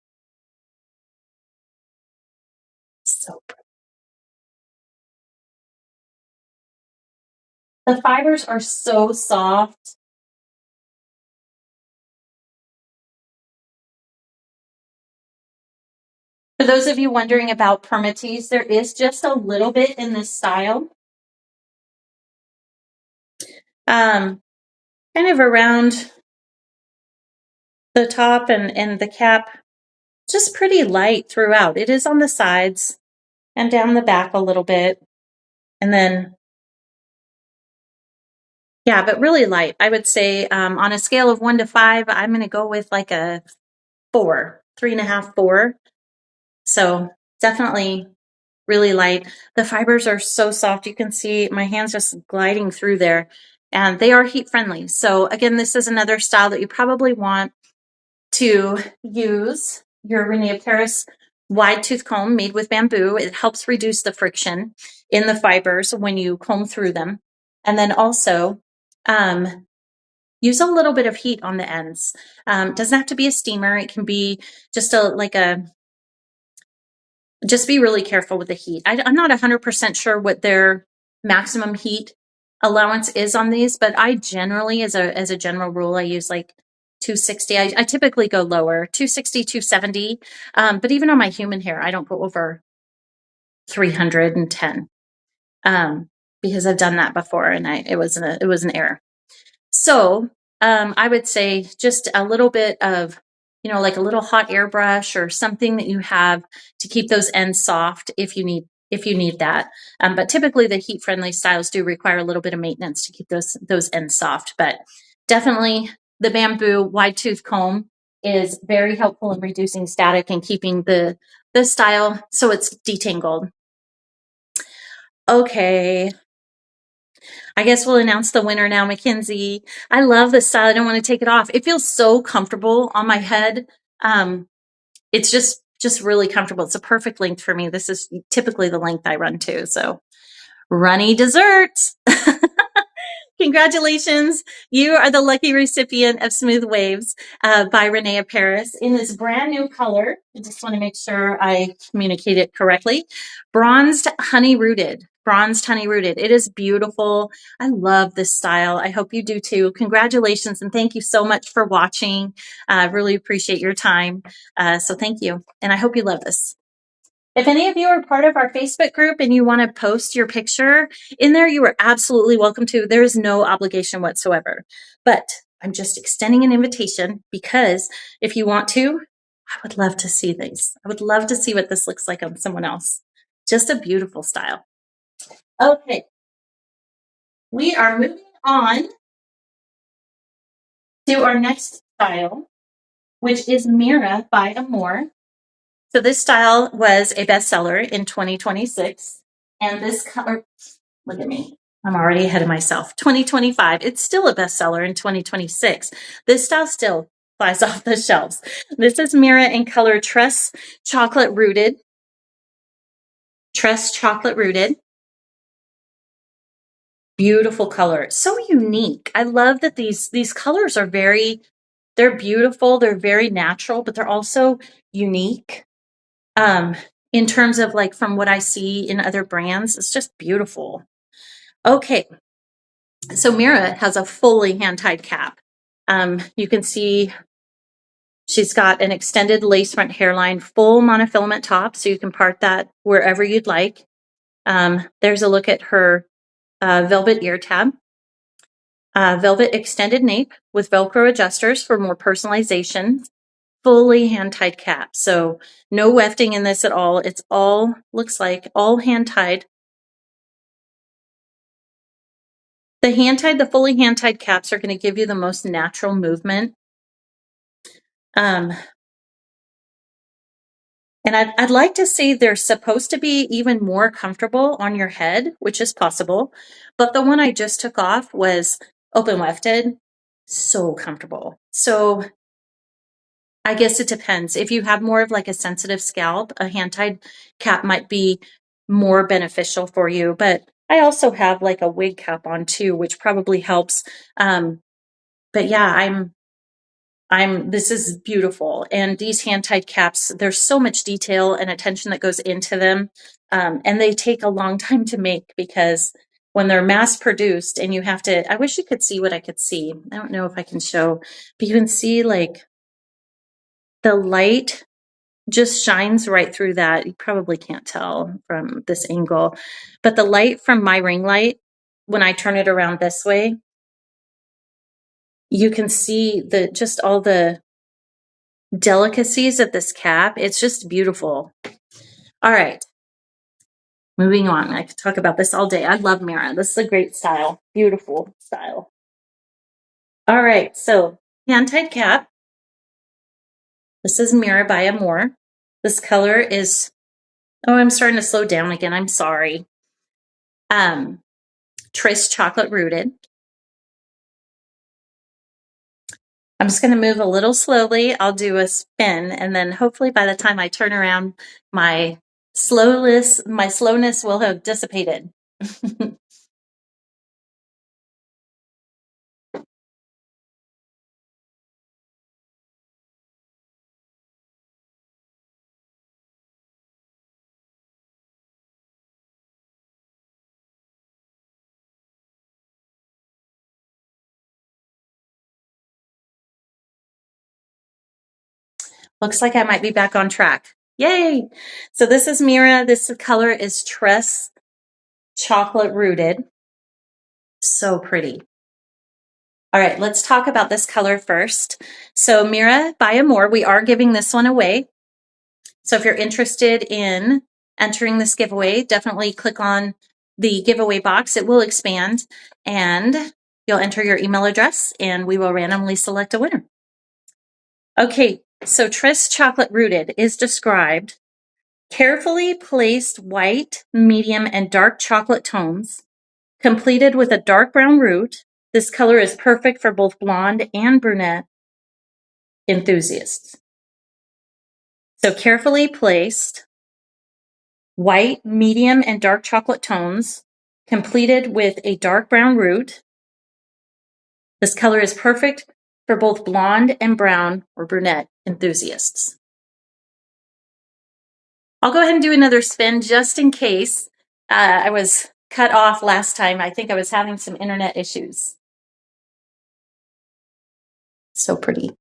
So the fibers are so soft. For those of you wondering about permatease, there is just a little bit in this style. Kind of around the top and the cap, just pretty light throughout. It is on the sides and down the back a little bit. And then, yeah, but really light. I would say on a scale of 1 to 5, I'm going to go with like a 4, 3.5, 4. So definitely really light. The fibers are so soft. You can see my hands just gliding through there, and they are heat friendly. So again, this is another style that you probably want to use your Rene of Paris wide tooth comb made with bamboo. It helps reduce the friction in the fibers when you comb through them. And then also use a little bit of heat on the ends. Doesn't have to be a steamer. It can be just just be really careful with the heat. I'm not 100% sure what their maximum heat allowance is on these, but I generally, as a general rule, I use like 260. I typically go lower, 260, 270. But even on my human hair, I don't go over 310 because I've done that before and it was an error. So I would say just a little bit of, like a little hot airbrush or something that you have to keep those ends soft if you need that. But typically the heat friendly styles do require a little bit of maintenance to keep those ends soft. But definitely the bamboo wide tooth comb is very helpful in reducing static and keeping the style so it's detangled. Okay. I guess we'll announce the winner now, Mackenzie. I love this style. I don't want to take it off. It feels so comfortable on my head. It's just really comfortable. It's a perfect length for me. This is typically the length I run to. So runny desserts. Congratulations. You are the lucky recipient of Smooth Waves by Rene of Paris in this brand new color. I just want to make sure I communicate it correctly. Bronzed Honey Rooted. Bronzed Honey Rooted. It is beautiful. I love this style. I hope you do too. Congratulations and thank you so much for watching. I really appreciate your time. So thank you. And I hope you love this. If any of you are part of our Facebook group and you want to post your picture in there, you are absolutely welcome to. There is no obligation whatsoever. But I'm just extending an invitation because if you want to, I would love to see these. I would love to see what this looks like on someone else. Just a beautiful style. Okay. We are moving on to our next style, which is Mira by Amore. So this style was a bestseller in 2026. And this color, look at me. I'm already ahead of myself. 2025. It's still a bestseller in 2026. This style still flies off the shelves. This is Mira in color Tress Chocolate Rooted. Tress Chocolate Rooted. Beautiful color. So unique. I love that these colors are they're beautiful. They're very natural, but they're also unique. In terms of like from what I see in other brands, it's just beautiful. Okay, so Mira has a fully hand-tied cap. You can see she's got an extended lace front hairline, full monofilament top, so you can part that wherever you'd like. There's a look at her velvet ear tab. Velvet extended nape with Velcro adjusters for more personalization. Fully hand-tied cap, so no wefting in this at all. It's all, looks like, all hand-tied. The fully hand-tied caps are going to give you the most natural movement. And I'd like to say they're supposed to be even more comfortable on your head, which is possible. But the one I just took off was open wefted. So comfortable. So I guess it depends. If you have more of like a sensitive scalp, a hand-tied cap might be more beneficial for you. But I also have like a wig cap on too, which probably helps. But yeah, this is beautiful. And these hand-tied caps, there's so much detail and attention that goes into them. And they take a long time to make because when they're mass produced and you have to, I wish you could see what I could see. I don't know if I can show, but you can see like the light just shines right through that. You probably can't tell from this angle, but the light from my ring light, when I turn it around this way, you can see just all the delicacies of this cap. It's just beautiful. All right, moving on. I could talk about this all day. I love Mira. This is a great style. Beautiful style. All right, so hand-tied cap. This is Mira by Amore. This color is, oh, I'm starting to slow down again. I'm sorry. Tress Chocolate Rooted. I'm just going to move a little slowly. I'll do a spin, and then hopefully by the time I turn around, my slowness will have dissipated. Looks like I might be back on track. Yay! So this is Mira. This color is Tress Chocolate Rooted. So pretty. All right, let's talk about this color first. So Mira by Amore, we are giving this one away. So if you're interested in entering this giveaway, definitely click on the giveaway box. It will expand and you'll enter your email address and we will randomly select a winner. Okay, so Tress Chocolate Rooted is described carefully placed white, medium, and dark chocolate tones completed with a dark brown root. This color is perfect for both blonde and brunette enthusiasts. So carefully placed, white, medium, and dark chocolate tones, completed with a dark brown root. This color is perfect for both blonde and brown or brunette enthusiasts. I'll go ahead and do another spin just in case. I was cut off last time. I think I was having some internet issues. So pretty.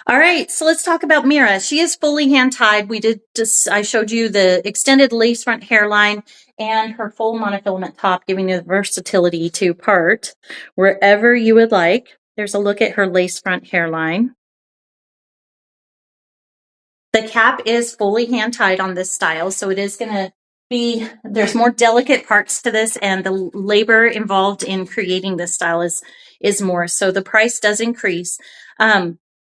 All right, so let's talk about Mira. She is fully hand-tied. I showed you the extended lace front hairline and her full monofilament top, giving you the versatility to part wherever you would like. There's a look at her lace front hairline. The cap is fully hand-tied on this style, so it is going to be, there's more delicate parts to this, and the labor involved in creating this style is more. So the price does increase.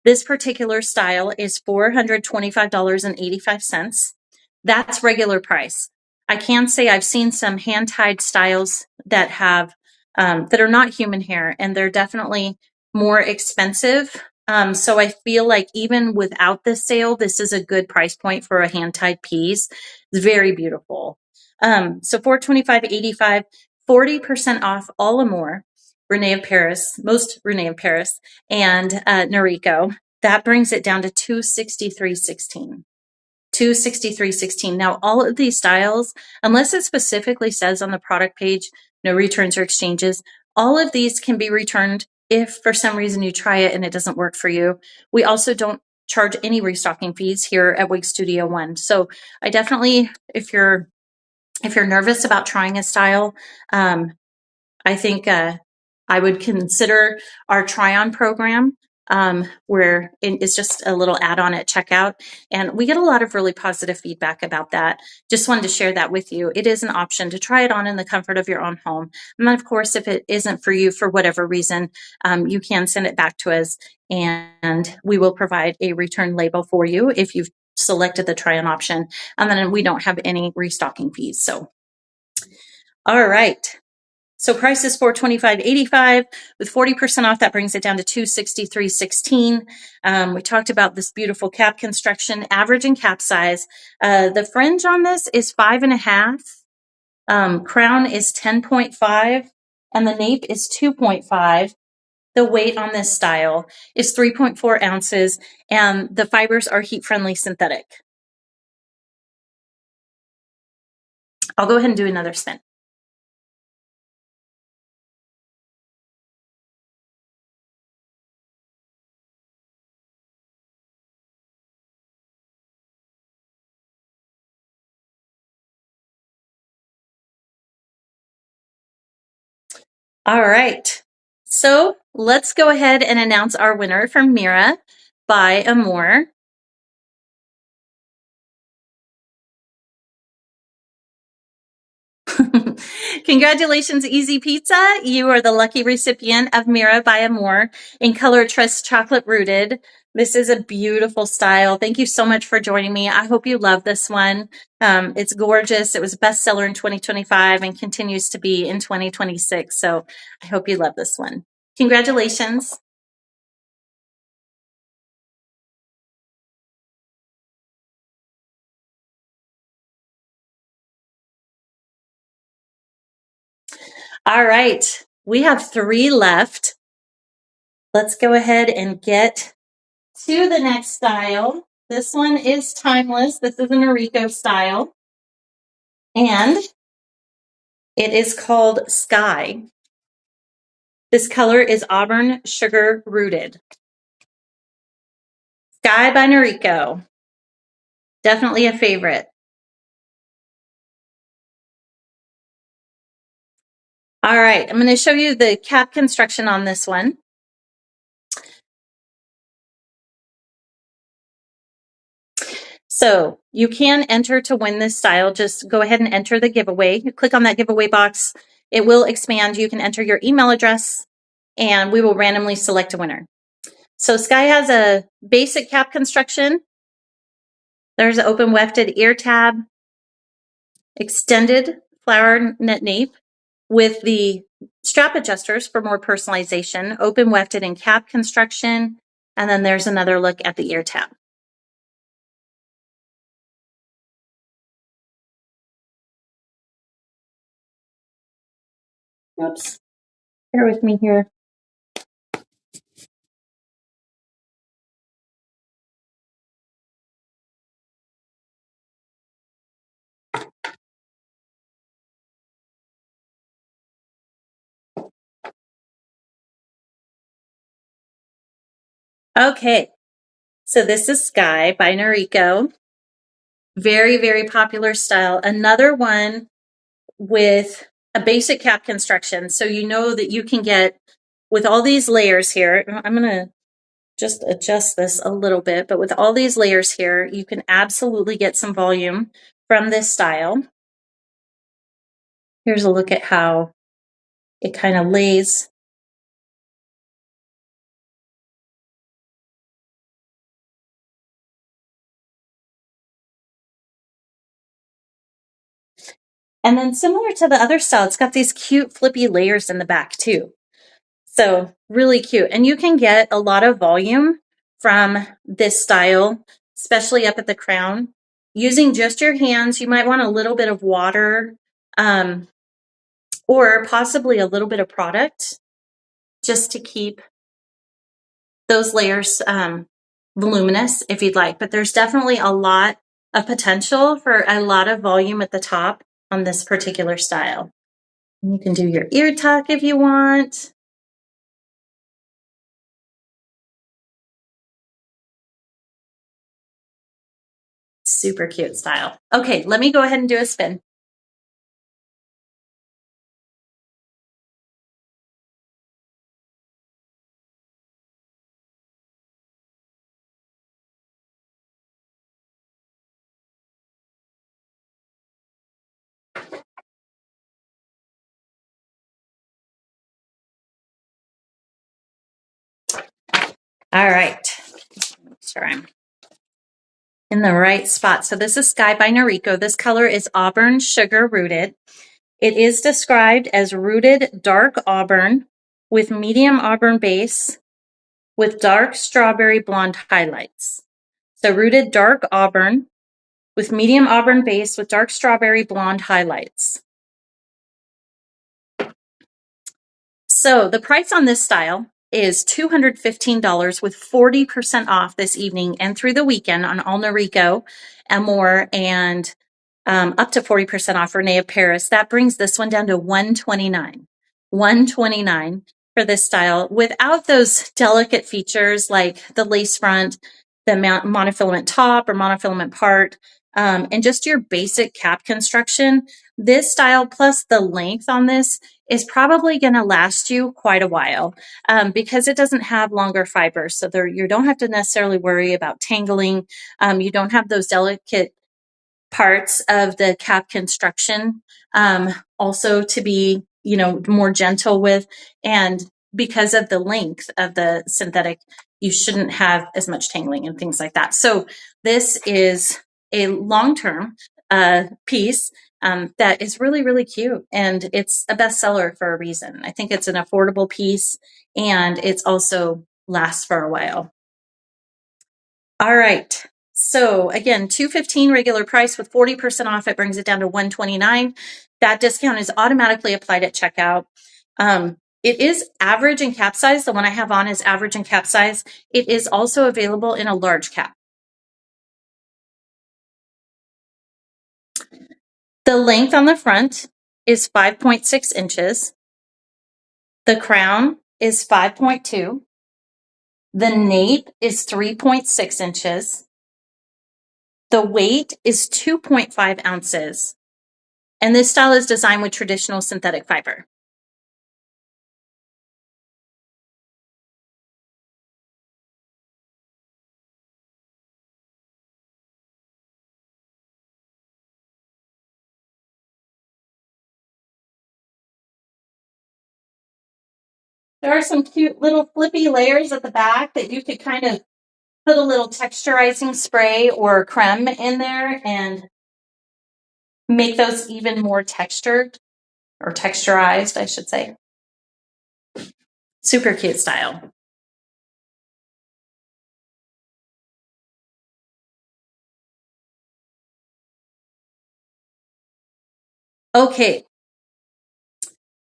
This particular style is $425.85. That's regular price. I can say I've seen some hand-tied styles that have that are not human hair, and they're definitely more expensive. So I feel like even without this sale, this is a good price point for a hand-tied piece. It's very beautiful. So $425.85, 40% off all Amore, Rene of Paris, most Rene of Paris, and Noriko. That brings it down to $263.16. $263.16. Now, all of these styles, unless it specifically says on the product page, no returns or exchanges, all of these can be returned if for some reason you try it and it doesn't work for you. We also don't charge any restocking fees here at Wig Studio One. So I definitely, if you're nervous about trying a style, I think I would consider our try-on program, where it's just a little add-on at checkout. And we get a lot of really positive feedback about that. Just wanted to share that with you. It is an option to try it on in the comfort of your own home. And then, of course, if it isn't for you for whatever reason, you can send it back to us, and we will provide a return label for you if you've selected the try-on option. And then we don't have any restocking fees. So, all right. So price is $425.85 with 40% off. That brings it down to $263.16. We talked about this beautiful cap construction, average and cap size. The fringe on this is 5.5. Crown is 10.5, and the nape is 2.5. The weight on this style is 3.4 ounces, and the fibers are heat-friendly synthetic. I'll go ahead and do another spin. All right, so let's go ahead and announce our winner from Mira by Amore. Congratulations, Easy Pizza. You are the lucky recipient of Mira by Amore in color Trust Chocolate Rooted. This is a beautiful style. Thank you so much for joining me. I hope you love this one. It's gorgeous. It was a bestseller in 2025 and continues to be in 2026. So I hope you love this one. Congratulations. All right, we have 3 left. Let's go ahead and get to the next style. This one is timeless. This is a Noriko style, and it is called Sky. This color is Auburn Sugar Rooted. Sky by Noriko. Definitely a favorite. All right, I'm going to show you the cap construction on this one. So you can enter to win this style. Just go ahead and enter the giveaway. You click on that giveaway box. It will expand. You can enter your email address and we will randomly select a winner. So Sky has a basic cap construction. There's an open wefted ear tab, extended flower net nape with the strap adjusters for more personalization, open wefted and cap construction, and then there's another look at the ear tab. Oops, bear with me here. Okay, so this is Sky by Noriko. Very, very popular style. Another one with a basic cap construction. So you know that you can get, with all these layers here, I'm going to just adjust this a little bit, but with all these layers here, you can absolutely get some volume from this style. Here's a look at how it kind of lays. And then similar to the other style, it's got these cute flippy layers in the back too. So really cute. And you can get a lot of volume from this style, especially up at the crown. Using just your hands, you might want a little bit of water or possibly a little bit of product just to keep those layers voluminous if you'd like. But there's definitely a lot of potential for a lot of volume at the top on this particular style. And you can do your ear tuck if you want. Super cute style. Okay, let me go ahead and do a spin. All right, make sure I'm in the right spot. So this is Sky by Noriko. This color is Auburn Sugar Rooted. It is described as rooted dark auburn with medium auburn base with dark strawberry blonde highlights. So rooted dark auburn with medium auburn base with dark strawberry blonde highlights. So the price on this style is $215 with 40% off this evening and through the weekend on all Noriko, Amore, and up to 40% off Rene of Paris. That brings this one down to $129. $129 for this style without those delicate features like the lace front, the monofilament top or monofilament part, and just your basic cap construction. This style plus the length on this is probably going to last you quite a while because it doesn't have longer fibers. So you don't have to necessarily worry about tangling. You don't have those delicate parts of the cap construction also to be, more gentle with. And because of the length of the synthetic, you shouldn't have as much tangling and things like that. So this is a long-term piece that is really, really cute. And it's a bestseller for a reason. I think it's an affordable piece and it's also lasts for a while. All right. So again, $215 regular price with 40% off. It brings it down to $129. That discount is automatically applied at checkout. It is average and cap size. The one I have on is average and cap size. It is also available in a large cap. The length on the front is 5.6 inches. The crown is 5.2. The nape is 3.6 inches. The weight is 2.5 ounces. And this style is designed with traditional synthetic fiber. There are some cute little flippy layers at the back that you could kind of put a little texturizing spray or creme in there and make those even more textured or texturized, I should say. Super cute style. Okay,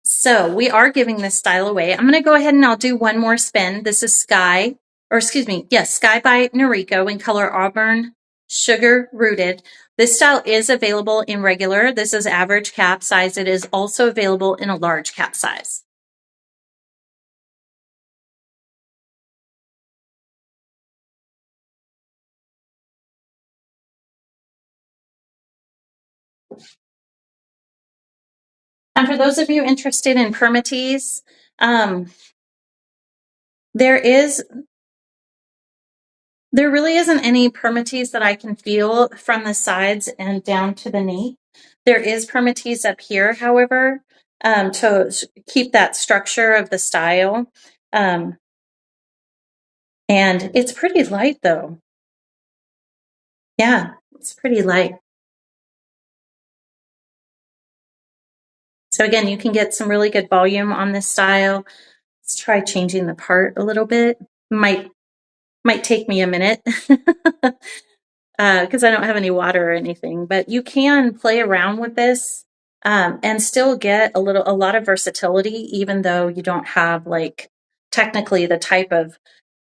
so we are giving this style away. I'm going to go ahead and I'll do one more spin. This is Sky, or excuse me, yes, Sky by Noriko in color Auburn Sugar Rooted. This style is available in regular. This is average cap size. It is also available in a large cap size. And for those of you interested in permatease, there really isn't any permatease that I can feel from the sides and down to the knee. There is permatease up here, however, to keep that structure of the style. And it's pretty light though. Yeah, it's pretty light. So again, you can get some really good volume on this style. Let's try changing the part a little bit. Might take me a minute because I don't have any water or anything, but you can play around with this and still get a lot of versatility, even though you don't have like technically the type of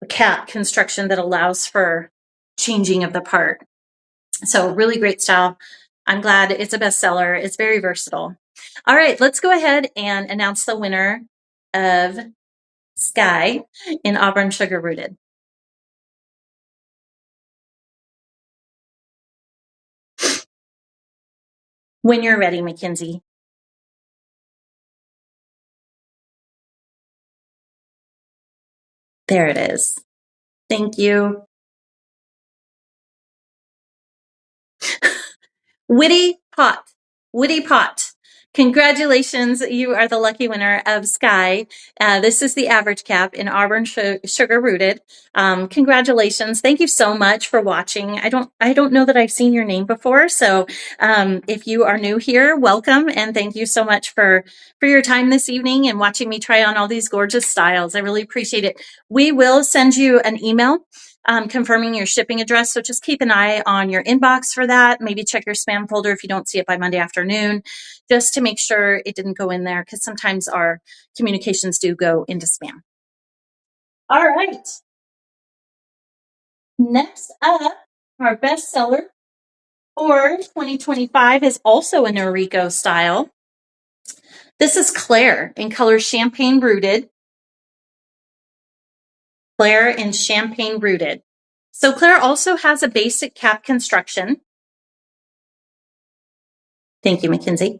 cap construction that allows for changing of the part. So really great style. I'm glad it's a bestseller. It's very versatile. All right, let's go ahead and announce the winner of Sky in Auburn Sugar Rooted. When you're ready, Mackenzie. There it is. Thank you. Witty Pot. Witty Pot. Congratulations. You are the lucky winner of Sky. This is the average cap in Auburn Sugar Rooted. Congratulations. Thank you so much for watching. I don't know that I've seen your name before. So if you are new here, welcome. And thank you so much for your time this evening and watching me try on all these gorgeous styles. I really appreciate it. We will send you an email confirming your shipping address. So just keep an eye on your inbox for that. Maybe check your spam folder if you don't see it by Monday afternoon, just to make sure it didn't go in there, because sometimes our communications do go into spam. All right. Next up, our bestseller for 2025 is also a Noriko style. This is Flair in color Champagne Rooted. Flair in Champagne Rooted. So Flair also has a basic cap construction. Thank you, Mackenzie.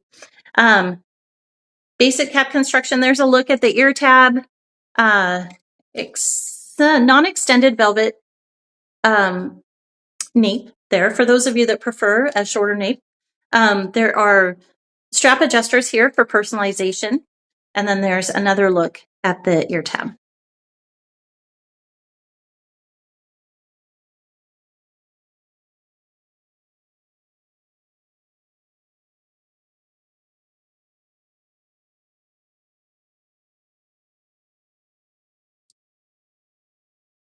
Basic cap construction. There's a look at the ear tab. Non-extended velvet nape there for those of you that prefer a shorter nape. There are strap adjusters here for personalization. And then there's another look at the ear tab.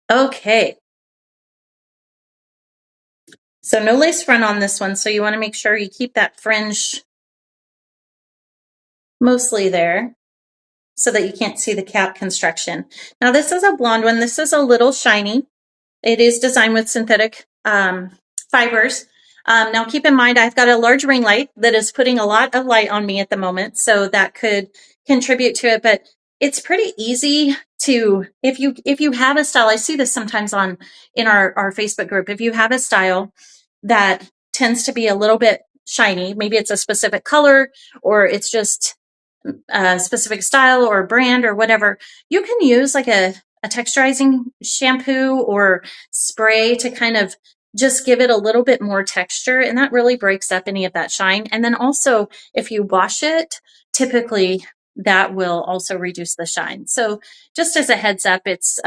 Okay. So no lace front on this one. So you want to make sure you keep that fringe mostly there so that you can't see the cap construction. Now this is a blonde one. This is a little shiny. It is designed with synthetic fibers. Now keep in mind, I've got a large ring light that is putting a lot of light on me at the moment, so that could contribute to it, but it's pretty easy to, if you have a style, I see this sometimes in our Facebook group, if you have a style that tends to be a little bit shiny, maybe it's a specific color or it's just a specific style or brand or whatever, you can use like a texturizing shampoo or spray to kind of just give it a little bit more texture, and that really breaks up any of that shine. And then also, if you wash it, typically that will also reduce the shine. So just as a heads up, it's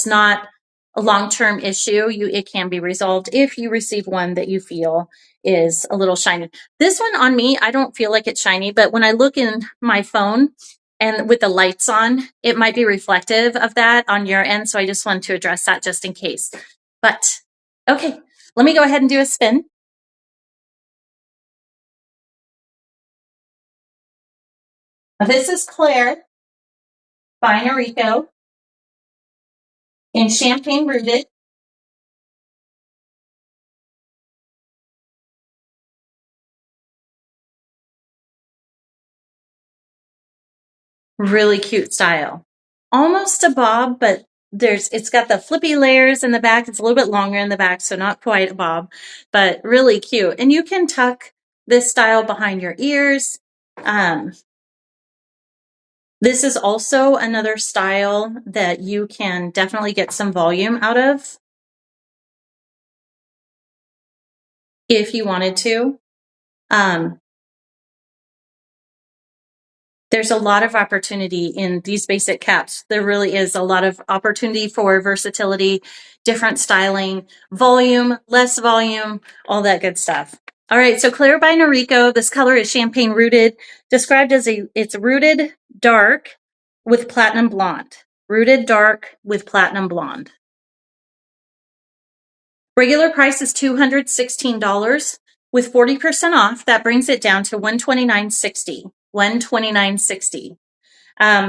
not a long-term issue. It can be resolved if you receive one that you feel is a little shiny. This one on me, I don't feel like it's shiny, but when I look in my phone and with the lights on, it might be reflective of that on your end. So I just wanted to address that just in case. But okay, let me go ahead and do a spin. This is Flair by Noriko in Champagne Rooted. Really cute style. Almost a bob, but it's got the flippy layers in the back. It's a little bit longer in the back, so not quite a bob, but really cute. And you can tuck this style behind your ears. This is also another style that you can definitely get some volume out of if you wanted to. There's a lot of opportunity in these basic caps. There really is a lot of opportunity for versatility, different styling, volume, less volume, all that good stuff. All right, so Claire by Noriko. This color is Champagne Rooted, described as it's rooted dark with platinum blonde. Rooted dark with platinum blonde. Regular price is $216. With 40% off, that brings it down to $129.60. $129.60.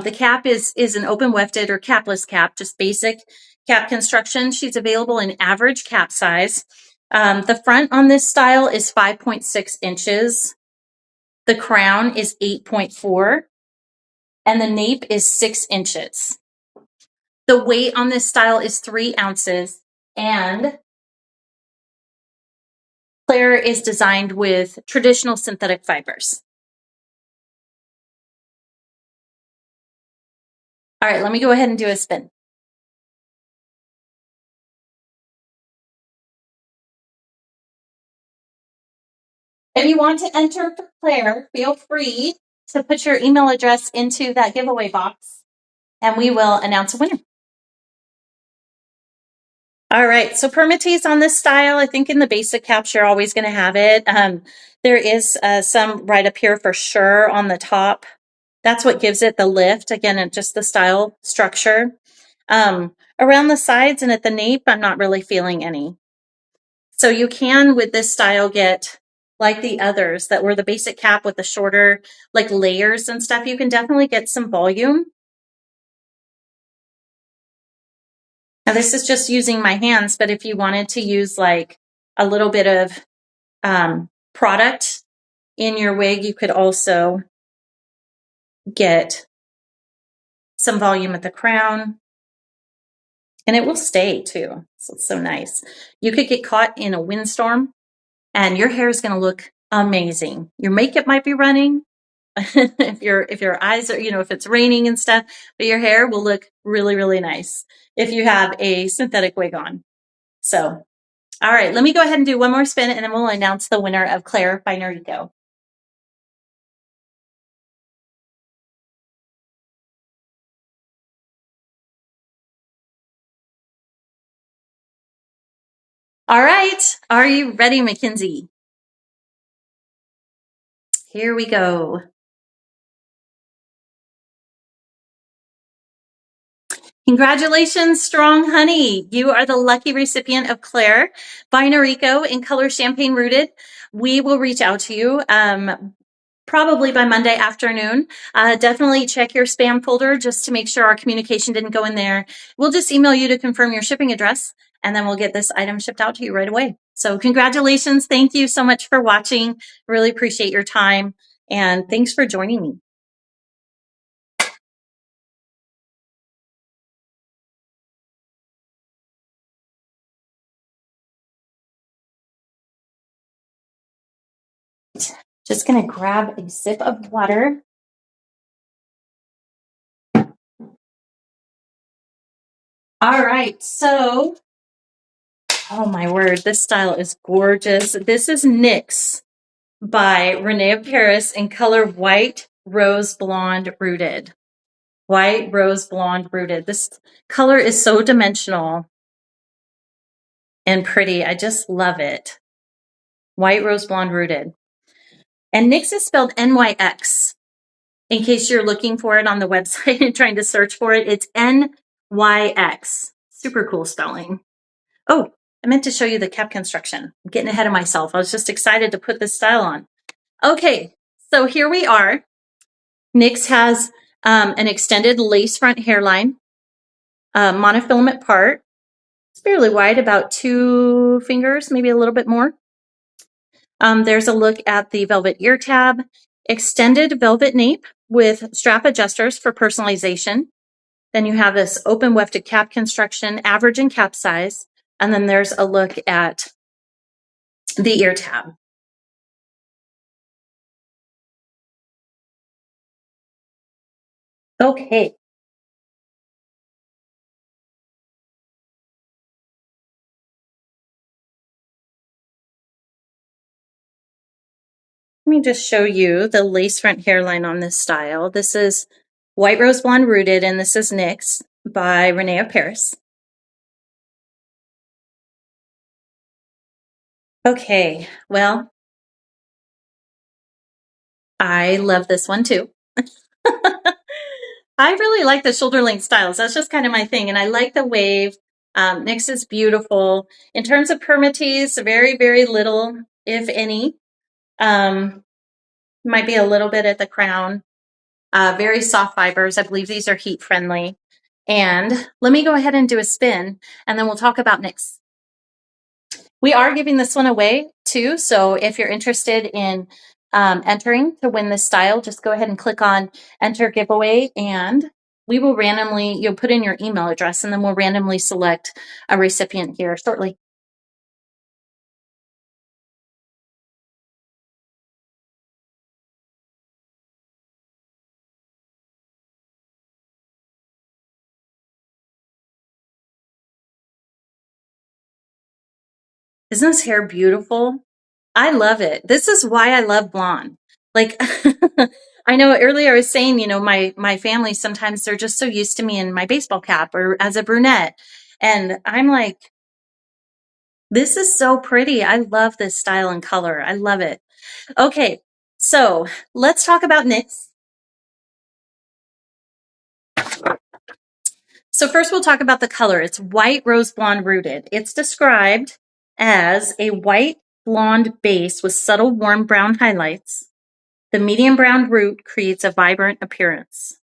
The cap is an open wefted or capless cap, just basic cap construction. She's available in average cap size. The front on this style is 5.6 inches. The crown is 8.4, and the nape is 6 inches. The weight on this style is 3 ounces, and Flair is designed with traditional synthetic fibers. All right, let me go ahead and do a spin. If you want to enter for Flair, feel free to put your email address into that giveaway box, and we will announce a winner. All right, so permatease on this style, I think in the basic caps, you're always going to have it. There is some right up here for sure on the top. That's what gives it the lift. Again, just the style structure. Around the sides and at the nape, I'm not really feeling any. So you can, with this style, get like the others that were the basic cap with the shorter like layers and stuff. You can definitely get some volume. Now this is just using my hands, but if you wanted to use like a little bit of product in your wig, you could also get some volume at the crown. And it will stay too. So it's so nice. You could get caught in a windstorm and your hair is going to look amazing. Your makeup might be running if your eyes are, if it's raining and stuff, but your hair will look really, really nice if you have a synthetic wig on. So, all right, let me go ahead and do one more spin and then we'll announce the winner of Claire by Noriko. All right, are you ready, Mackenzie? Here we go. Congratulations, Strong Honey. You are the lucky recipient of Claire by Noriko in color Champagne Rooted. We will reach out to you probably by Monday afternoon. Definitely check your spam folder just to make sure our communication didn't go in there. We'll just email you to confirm your shipping address, and then we'll get this item shipped out to you right away. So congratulations. Thank you so much for watching. Really appreciate your time, and thanks for joining me. Just going to grab a sip of water. All right, so, oh my word, this style is gorgeous. This is NYX by Rene of Paris in color white rose blonde rooted. White rose blonde rooted. This color is so dimensional and pretty. I just love it. White rose blonde rooted. And NYX is spelled NYX. In case you're looking for it on the website and trying to search for it, it's NYX. Super cool spelling. Oh, I meant to show you the cap construction. I'm getting ahead of myself. I was just excited to put this style on. Okay, so here we are. NYX has an extended lace front hairline, monofilament part. It's fairly wide, about 2 fingers, maybe a little bit more. There's a look at the velvet ear tab, extended velvet nape with strap adjusters for personalization. Then you have this open wefted cap construction, average and cap size. And then there's a look at the ear tab. Okay. Let me just show you the lace front hairline on this style. This is White Rose Blonde Rooted, and this is NYX by Rene of Paris. Okay, well, I love this one too. I really like the shoulder length styles. That's just kind of my thing. And I like the wave. NYX is beautiful. In terms of permatease, very, very little, if any. Might be a little bit at the crown. Very soft fibers. I believe these are heat friendly. And let me go ahead and do a spin, and then we'll talk about NYX. We are giving this one away too. So if you're interested in entering to win this style, just go ahead and click on enter giveaway, and we will randomly, you'll put in your email address, and then we'll randomly select a recipient here shortly. Isn't this hair beautiful? I love it. This is why I love blonde. Like, I know earlier I was saying, you know, my family, sometimes they're just so used to me in my baseball cap or as a brunette. And I'm like, this is so pretty. I love this style and color. I love it. Okay, so let's talk about NYX. So first we'll talk about the color. It's white rose blonde rooted. It's described as a white blonde base with subtle warm brown highlights. The medium brown root creates a vibrant appearance.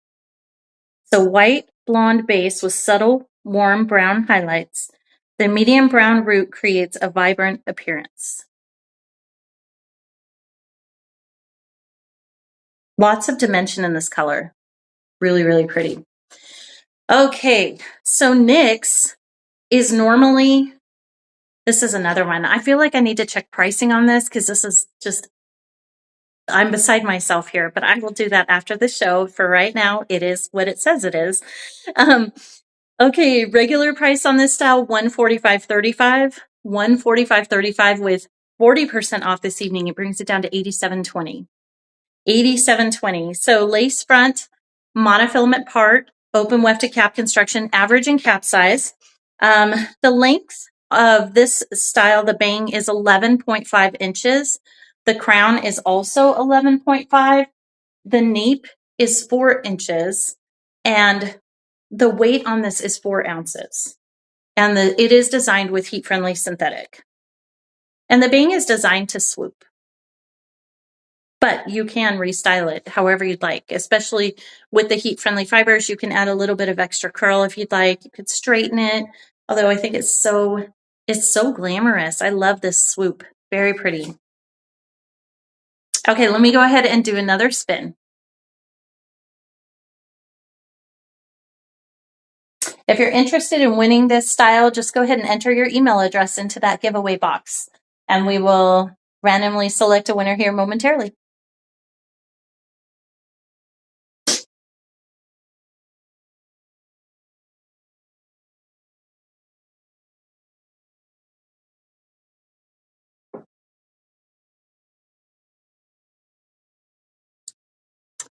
So white blonde base with subtle warm brown highlights. The medium brown root creates a vibrant appearance. Lots of dimension in this color. Really, really pretty. Okay, so NYX is normally, this is another one. I feel like I need to check pricing on this because this is just, I'm beside myself here, but I will do that after the show. For right now, it is what it says it is. Okay, regular price on this style, $145.35. $145.35 with 40% off this evening. It brings it down to $87.20. $87.20. So lace front, monofilament part, open wefted cap construction, average and cap size. The length of this style, the bang, is 11.5 inches. The crown is also 11.5. The nape is 4 inches. And the weight on this is 4 ounces. And it is designed with heat-friendly synthetic. And the bang is designed to swoop. But you can restyle it however you'd like, especially with the heat-friendly fibers. You can add a little bit of extra curl if you'd like. You could straighten it, although I think it's so glamorous. I love this swoop. Very pretty. Okay, let me go ahead and do another spin. If you're interested in winning this style, just go ahead and enter your email address into that giveaway box, and we will randomly select a winner here momentarily.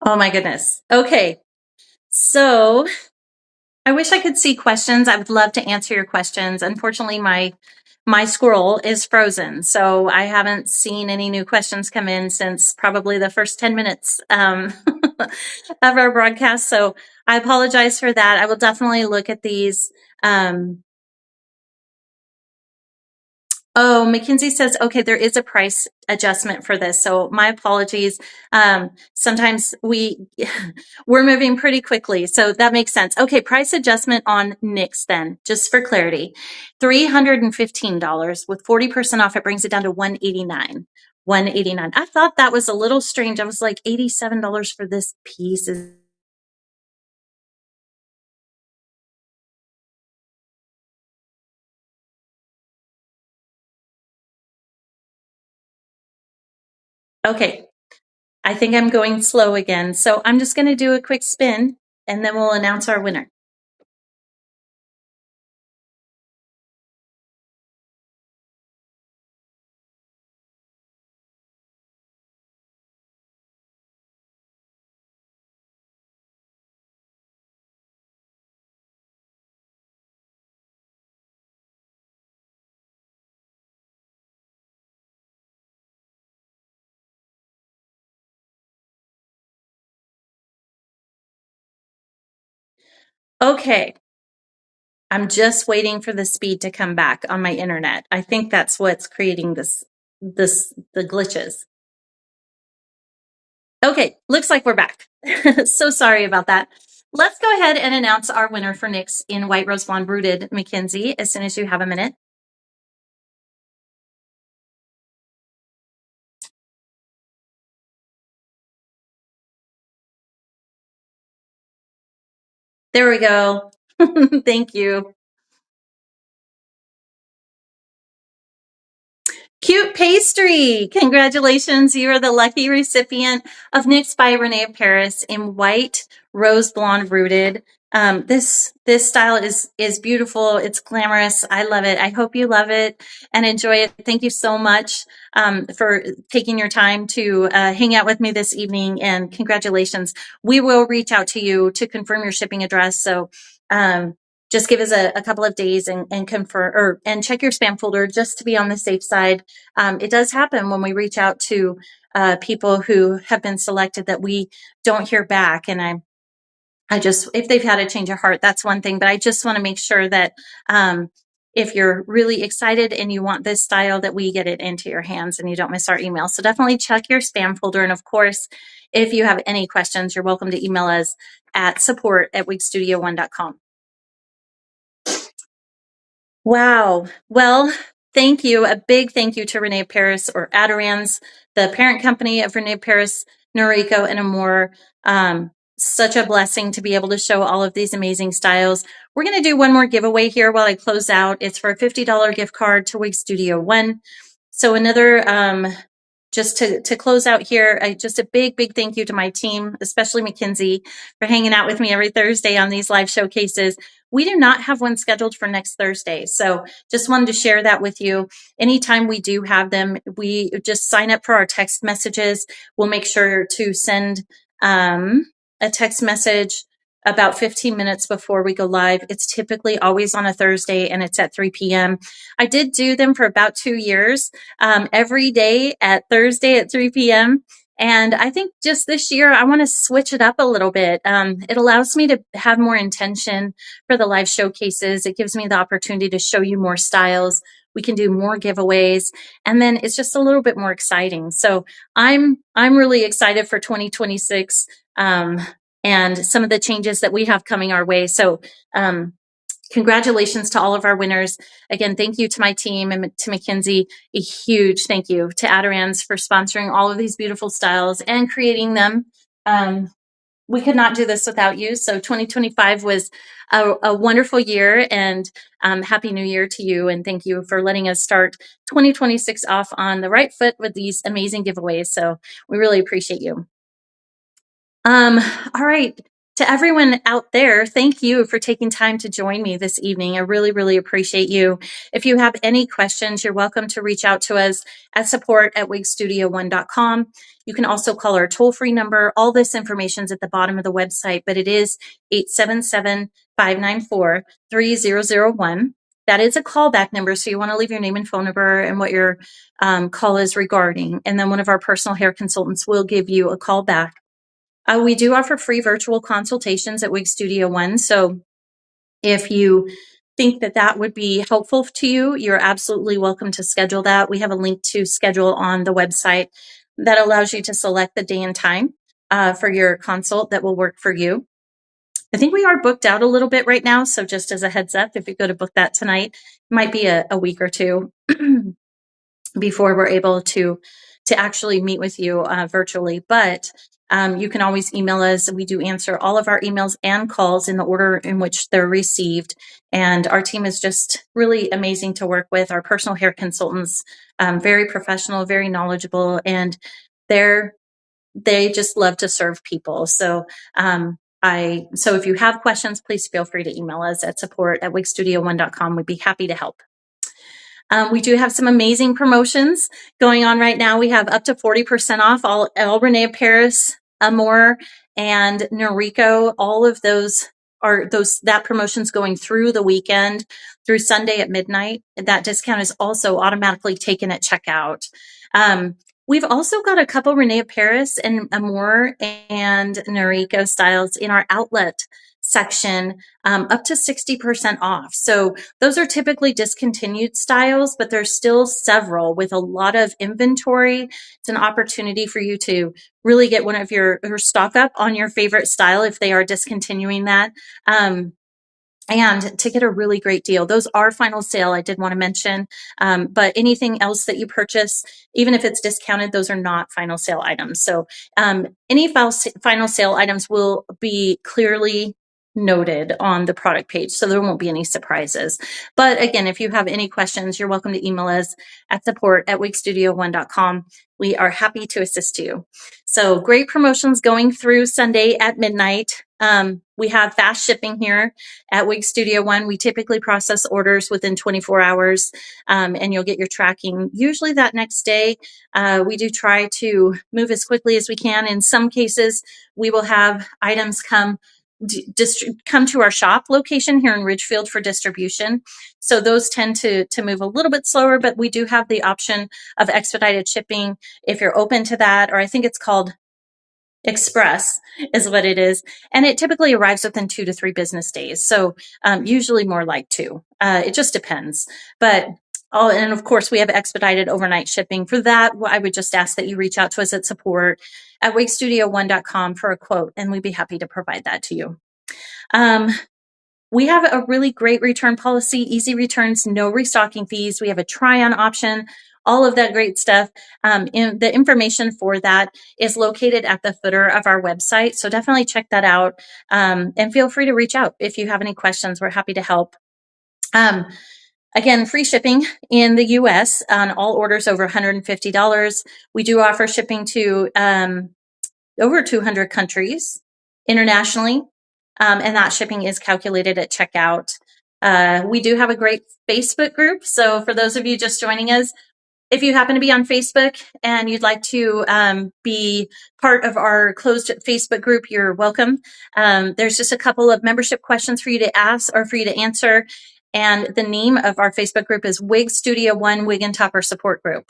Oh my goodness. Okay. So I wish I could see questions. I would love to answer your questions. Unfortunately, my scroll is frozen, so I haven't seen any new questions come in since probably the first 10 minutes of our broadcast. So I apologize for that. I will definitely look at these. Oh, Mackenzie says, okay, there is a price adjustment for this. So my apologies. Sometimes we're moving pretty quickly. So that makes sense. Okay. Price adjustment on NYX then, just for clarity, $315 with 40% off. It brings it down to $189. $189. I thought that was a little strange. I was like, $87 for this piece is okay. I think I'm going slow again. So I'm just going to do a quick spin and then we'll announce our winner. Okay. I'm just waiting for the speed to come back on my internet. I think that's what's creating the glitches. Okay, looks like we're back. So sorry about that. Let's go ahead and announce our winner for NYX in White Rose Blonde Rooted, Mackenzie, as soon as you have a minute. There we go. Thank you. Cute Pastry. Congratulations. You are the lucky recipient of NYX by Rene of Paris in White Rose Blonde Rooted. This style is beautiful. It's glamorous. I love it. I hope you love it and enjoy it. Thank you so much for taking your time to hang out with me this evening, and congratulations. We will reach out to you to confirm your shipping address. So just give us a couple of days and confirm and check your spam folder just to be on the safe side. It does happen when we reach out to people who have been selected that we don't hear back. And I just, if they've had a change of heart, that's one thing. But I just want to make sure that if you're really excited and you want this style, that we get it into your hands and you don't miss our email. So definitely check your spam folder. And of course, if you have any questions, you're welcome to email us at support@wigstudio1.com. Wow. Well, thank you. A big thank you to Rene of Paris, or Aderans, the parent company of Rene of Paris, Noriko, and Amore. Such a blessing to be able to show all of these amazing styles. We're going to do one more giveaway here while I close out. It's for a $50 gift card to Wig Studio 1. So another just to close out here, just a big thank you to my team, especially Mackenzie, for hanging out with me every Thursday on these live showcases. We do not have one scheduled for next Thursday. So just wanted to share that with you. Anytime we do have them, we just sign up for our text messages. We'll make sure to send a text message about 15 minutes before we go live. It's typically always on a Thursday and it's at 3 p.m. I did do them for about 2 years, every day at Thursday at 3 p.m. And I think just this year, I want to switch it up a little bit. It allows me to have more intention for the live showcases. It gives me the opportunity to show you more styles. We can do more giveaways, and then it's just a little bit more exciting. So I'm really excited for 2026 and some of the changes that we have coming our way. So congratulations to all of our winners. Again, thank you to my team and to Mackenzie. A huge thank you to Aderans for sponsoring all of these beautiful styles and creating them. We could not do this without you. So 2025 was a wonderful year, and Happy New Year to you. And thank you for letting us start 2026 off on the right foot with these amazing giveaways. So we really appreciate you. All right. To everyone out there, thank you for taking time to join me this evening. I really, really appreciate you. If you have any questions, you're welcome to reach out to us at support@wigstudio1.com. You can also call our toll-free number. All this information is at the bottom of the website, but it is 877-594-3001. That is a callback number, so you want to leave your name and phone number and what your call is regarding. And then one of our personal hair consultants will give you a call back. We do offer free virtual consultations at Wig Studio One. So if you think that that would be helpful to you, you're absolutely welcome to schedule that. We have a link to schedule on the website that allows you to select the day and time for your consult that will work for you. I think we are booked out a little bit right now. So just as a heads up, if you go to book that tonight, it might be a week or two before we're able to actually meet with you virtually. But you can always email us. We do answer all of our emails and calls in the order in which they're received. And our team is just really amazing to work with. Our personal hair consultants, very professional, very knowledgeable, and they just love to serve people. So so if you have questions, please feel free to email us at support@wigstudio1.com. We'd be happy to help. We do have some amazing promotions going on right now. We have up to 40% off all Rene of Paris, Amore, and Noriko. All of those are that promotion's going through the weekend, through Sunday at midnight. That discount is also automatically taken at checkout. We've also got a couple Rene of Paris and Amore and Noriko styles in our outlet section, up to 60% off. So those are typically discontinued styles, but there's still several with a lot of inventory. It's an opportunity for you to really get one of your stock up on your favorite style if they are discontinuing that. And to get a really great deal. Those are final sale, I did want to mention. But anything else that you purchase, even if it's discounted, those are not final sale items. So any final sale items will be clearly noted on the product page, so there won't be any surprises. But again, if you have any questions, you're welcome to email us at support@wigstudio1.com. We are happy to assist you. So great promotions going through Sunday at midnight. We have fast shipping here at Wig Studio One. We typically process orders within 24 hours, and you'll get your tracking usually that next day. We do try to move as quickly as we can. In some cases, we will have items come to our shop location here in Ridgefield for distribution. So those tend to move a little bit slower, but we do have the option of expedited shipping if you're open to that, or I think it's called Express is what it is. And it typically arrives within 2 to 3 business days. So usually more like 2. It just depends. But and of course, we have expedited overnight shipping. For that, I would just ask that you reach out to us at support@wigstudio1.com for a quote, and we'd be happy to provide that to you. We have a really great return policy, easy returns, no restocking fees. We have a try-on option, all of that great stuff. The information for that is located at the footer of our website. So definitely check that out. And feel free to reach out if you have any questions. We're happy to help. Again, free shipping in the US on all orders over $150. We do offer shipping to over 200 countries internationally. And that shipping is calculated at checkout. We do have a great Facebook group. So for those of you just joining us, if you happen to be on Facebook and you'd like to be part of our closed Facebook group, you're welcome. There's just a couple of membership questions for you to ask or for you to answer. And the name of our Facebook group is Wig Studio One Wig and Topper Support Group.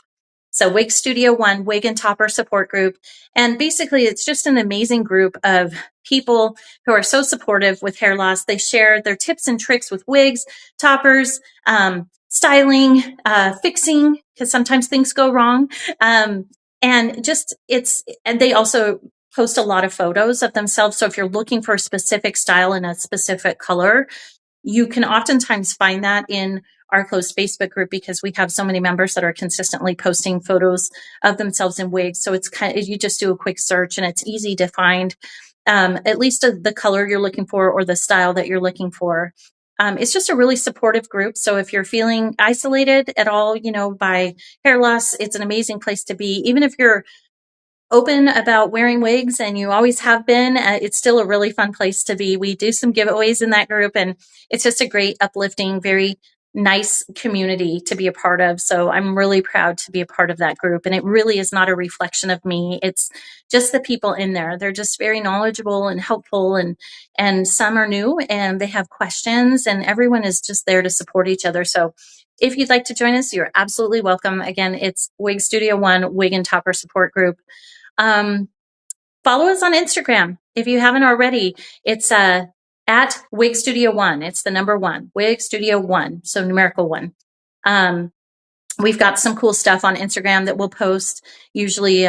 So Wig Studio One Wig and Topper Support Group. And basically, it's just an amazing group of people who are so supportive with hair loss. They share their tips and tricks with wigs, toppers, styling, fixing, because sometimes things go wrong. And they also post a lot of photos of themselves. So if you're looking for a specific style in a specific color, you can oftentimes find that in our closed Facebook group because we have so many members that are consistently posting photos of themselves in wigs. So it's you just do a quick search and it's easy to find at least the color you're looking for or the style that you're looking for. It's just a really supportive group. So if you're feeling isolated at all, by hair loss, it's an amazing place to be. Even if you're open about wearing wigs, and you always have been, it's still a really fun place to be. We do some giveaways in that group, and it's just a great, uplifting, very nice community to be a part of. So I'm really proud to be a part of that group. And it really is not a reflection of me. It's just the people in there. They're just very knowledgeable and helpful, and some are new and they have questions, and everyone is just there to support each other. So if you'd like to join us, you're absolutely welcome. Again, it's Wig Studio 1 Wig and Topper Support Group. Follow us on Instagram if you haven't already. It's at Wig Studio 1. It's the number 1, Wig Studio 1, so numerical 1. We've got some cool stuff on Instagram that we'll post, usually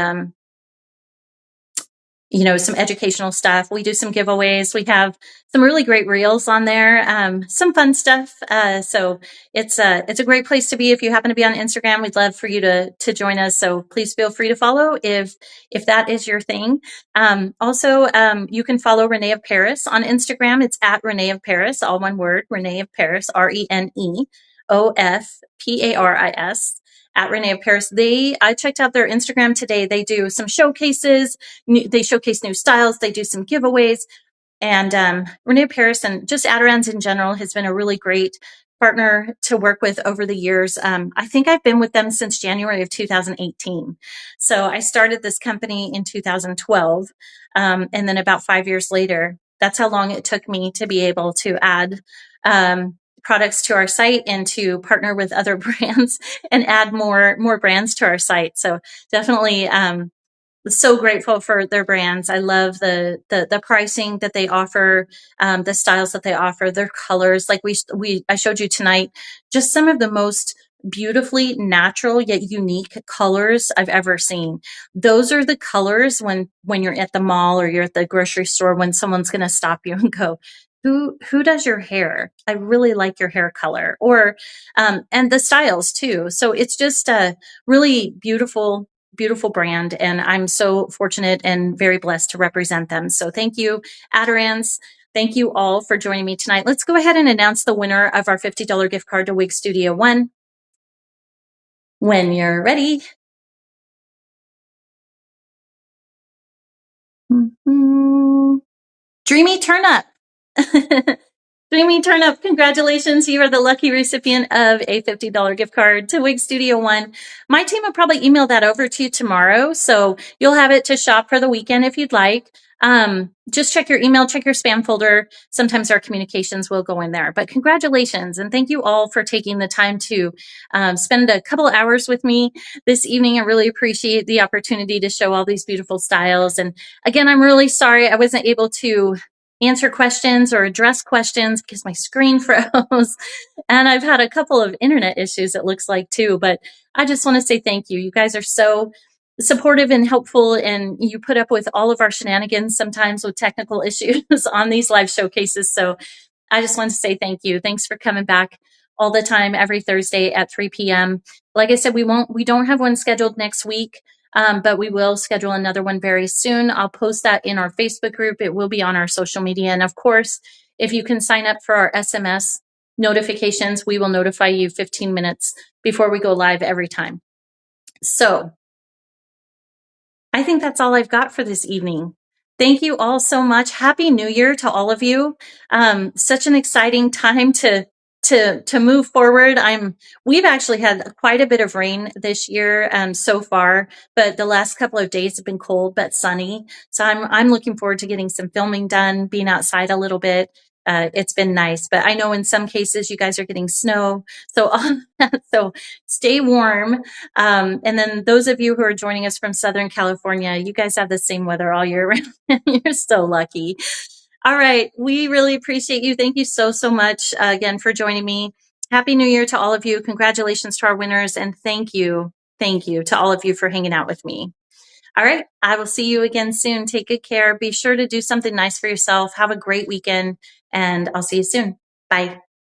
some educational stuff. We do some giveaways. We have some really great reels on there, some fun stuff. So it's a great place to be. If you happen to be on Instagram, we'd love for you to join us. So please feel free to follow if that is your thing. Also, you can follow Rene of Paris on Instagram. It's at Rene of Paris, all one word, Rene of Paris, ReneofParis. At Rene of Paris. I checked out their Instagram today. They do some showcases. They showcase new styles. They do some giveaways. And Rene of Paris and just Aderans in general has been a really great partner to work with over the years. I think I've been with them since January of 2018. So I started this company in 2012. And then about 5 years later, that's how long it took me to be able to add products to our site and to partner with other brands and add more brands to our site. So definitely so grateful for their brands. I love the pricing that they offer, the styles that they offer, their colors. Like I showed you tonight, just some of the most beautifully natural yet unique colors I've ever seen. Those are the colors when you're at the mall or you're at the grocery store, when someone's going to stop you and go, who does your hair? I really like your hair color. Or and the styles too. So it's just a really beautiful brand, and I'm so fortunate and very blessed to represent them. So thank you, Aderans. Thank you all for joining me tonight. Let's go ahead and announce the winner of our $50 gift card to Wig Studio 1 when you're ready. Dreamy Turn Up. Dreamy Turn Up, congratulations. You are the lucky recipient of a $50 gift card to Wig Studio 1. My team will probably email that over to you tomorrow, so you'll have it to shop for the weekend if you'd like. Just check your email, check your spam folder. Sometimes our communications will go in there. But congratulations, and thank you all for taking the time to spend a couple hours with me this evening. I really appreciate the opportunity to show all these beautiful styles. And again, I'm really sorry I wasn't able to answer questions or address questions because my screen froze. And I've had a couple of internet issues, it looks like, too. But I just want to say thank you. You guys are so supportive and helpful, and you put up with all of our shenanigans sometimes with technical issues on these live showcases. So I just want to say thank you. Thanks for coming back all the time every Thursday at 3 p.m. Like I said, we don't have one scheduled next week. But we will schedule another one very soon. I'll post that in our Facebook group. It will be on our social media. And of course, if you can sign up for our SMS notifications, we will notify you 15 minutes before we go live every time. So I think that's all I've got for this evening. Thank you all so much. Happy New Year to all of you. Such an exciting time to move forward. We've actually had quite a bit of rain this year so far, but the last couple of days have been cold but sunny. So I'm looking forward to getting some filming done, being outside a little bit. It's been nice, but I know in some cases you guys are getting snow. So stay warm. And then those of you who are joining us from Southern California, you guys have the same weather all year round. You're so lucky. All right. We really appreciate you. Thank you so much again for joining me. Happy New Year to all of you. Congratulations to our winners. And thank you to all of you for hanging out with me. All right. I will see you again soon. Take good care. Be sure to do something nice for yourself. Have a great weekend, and I'll see you soon. Bye.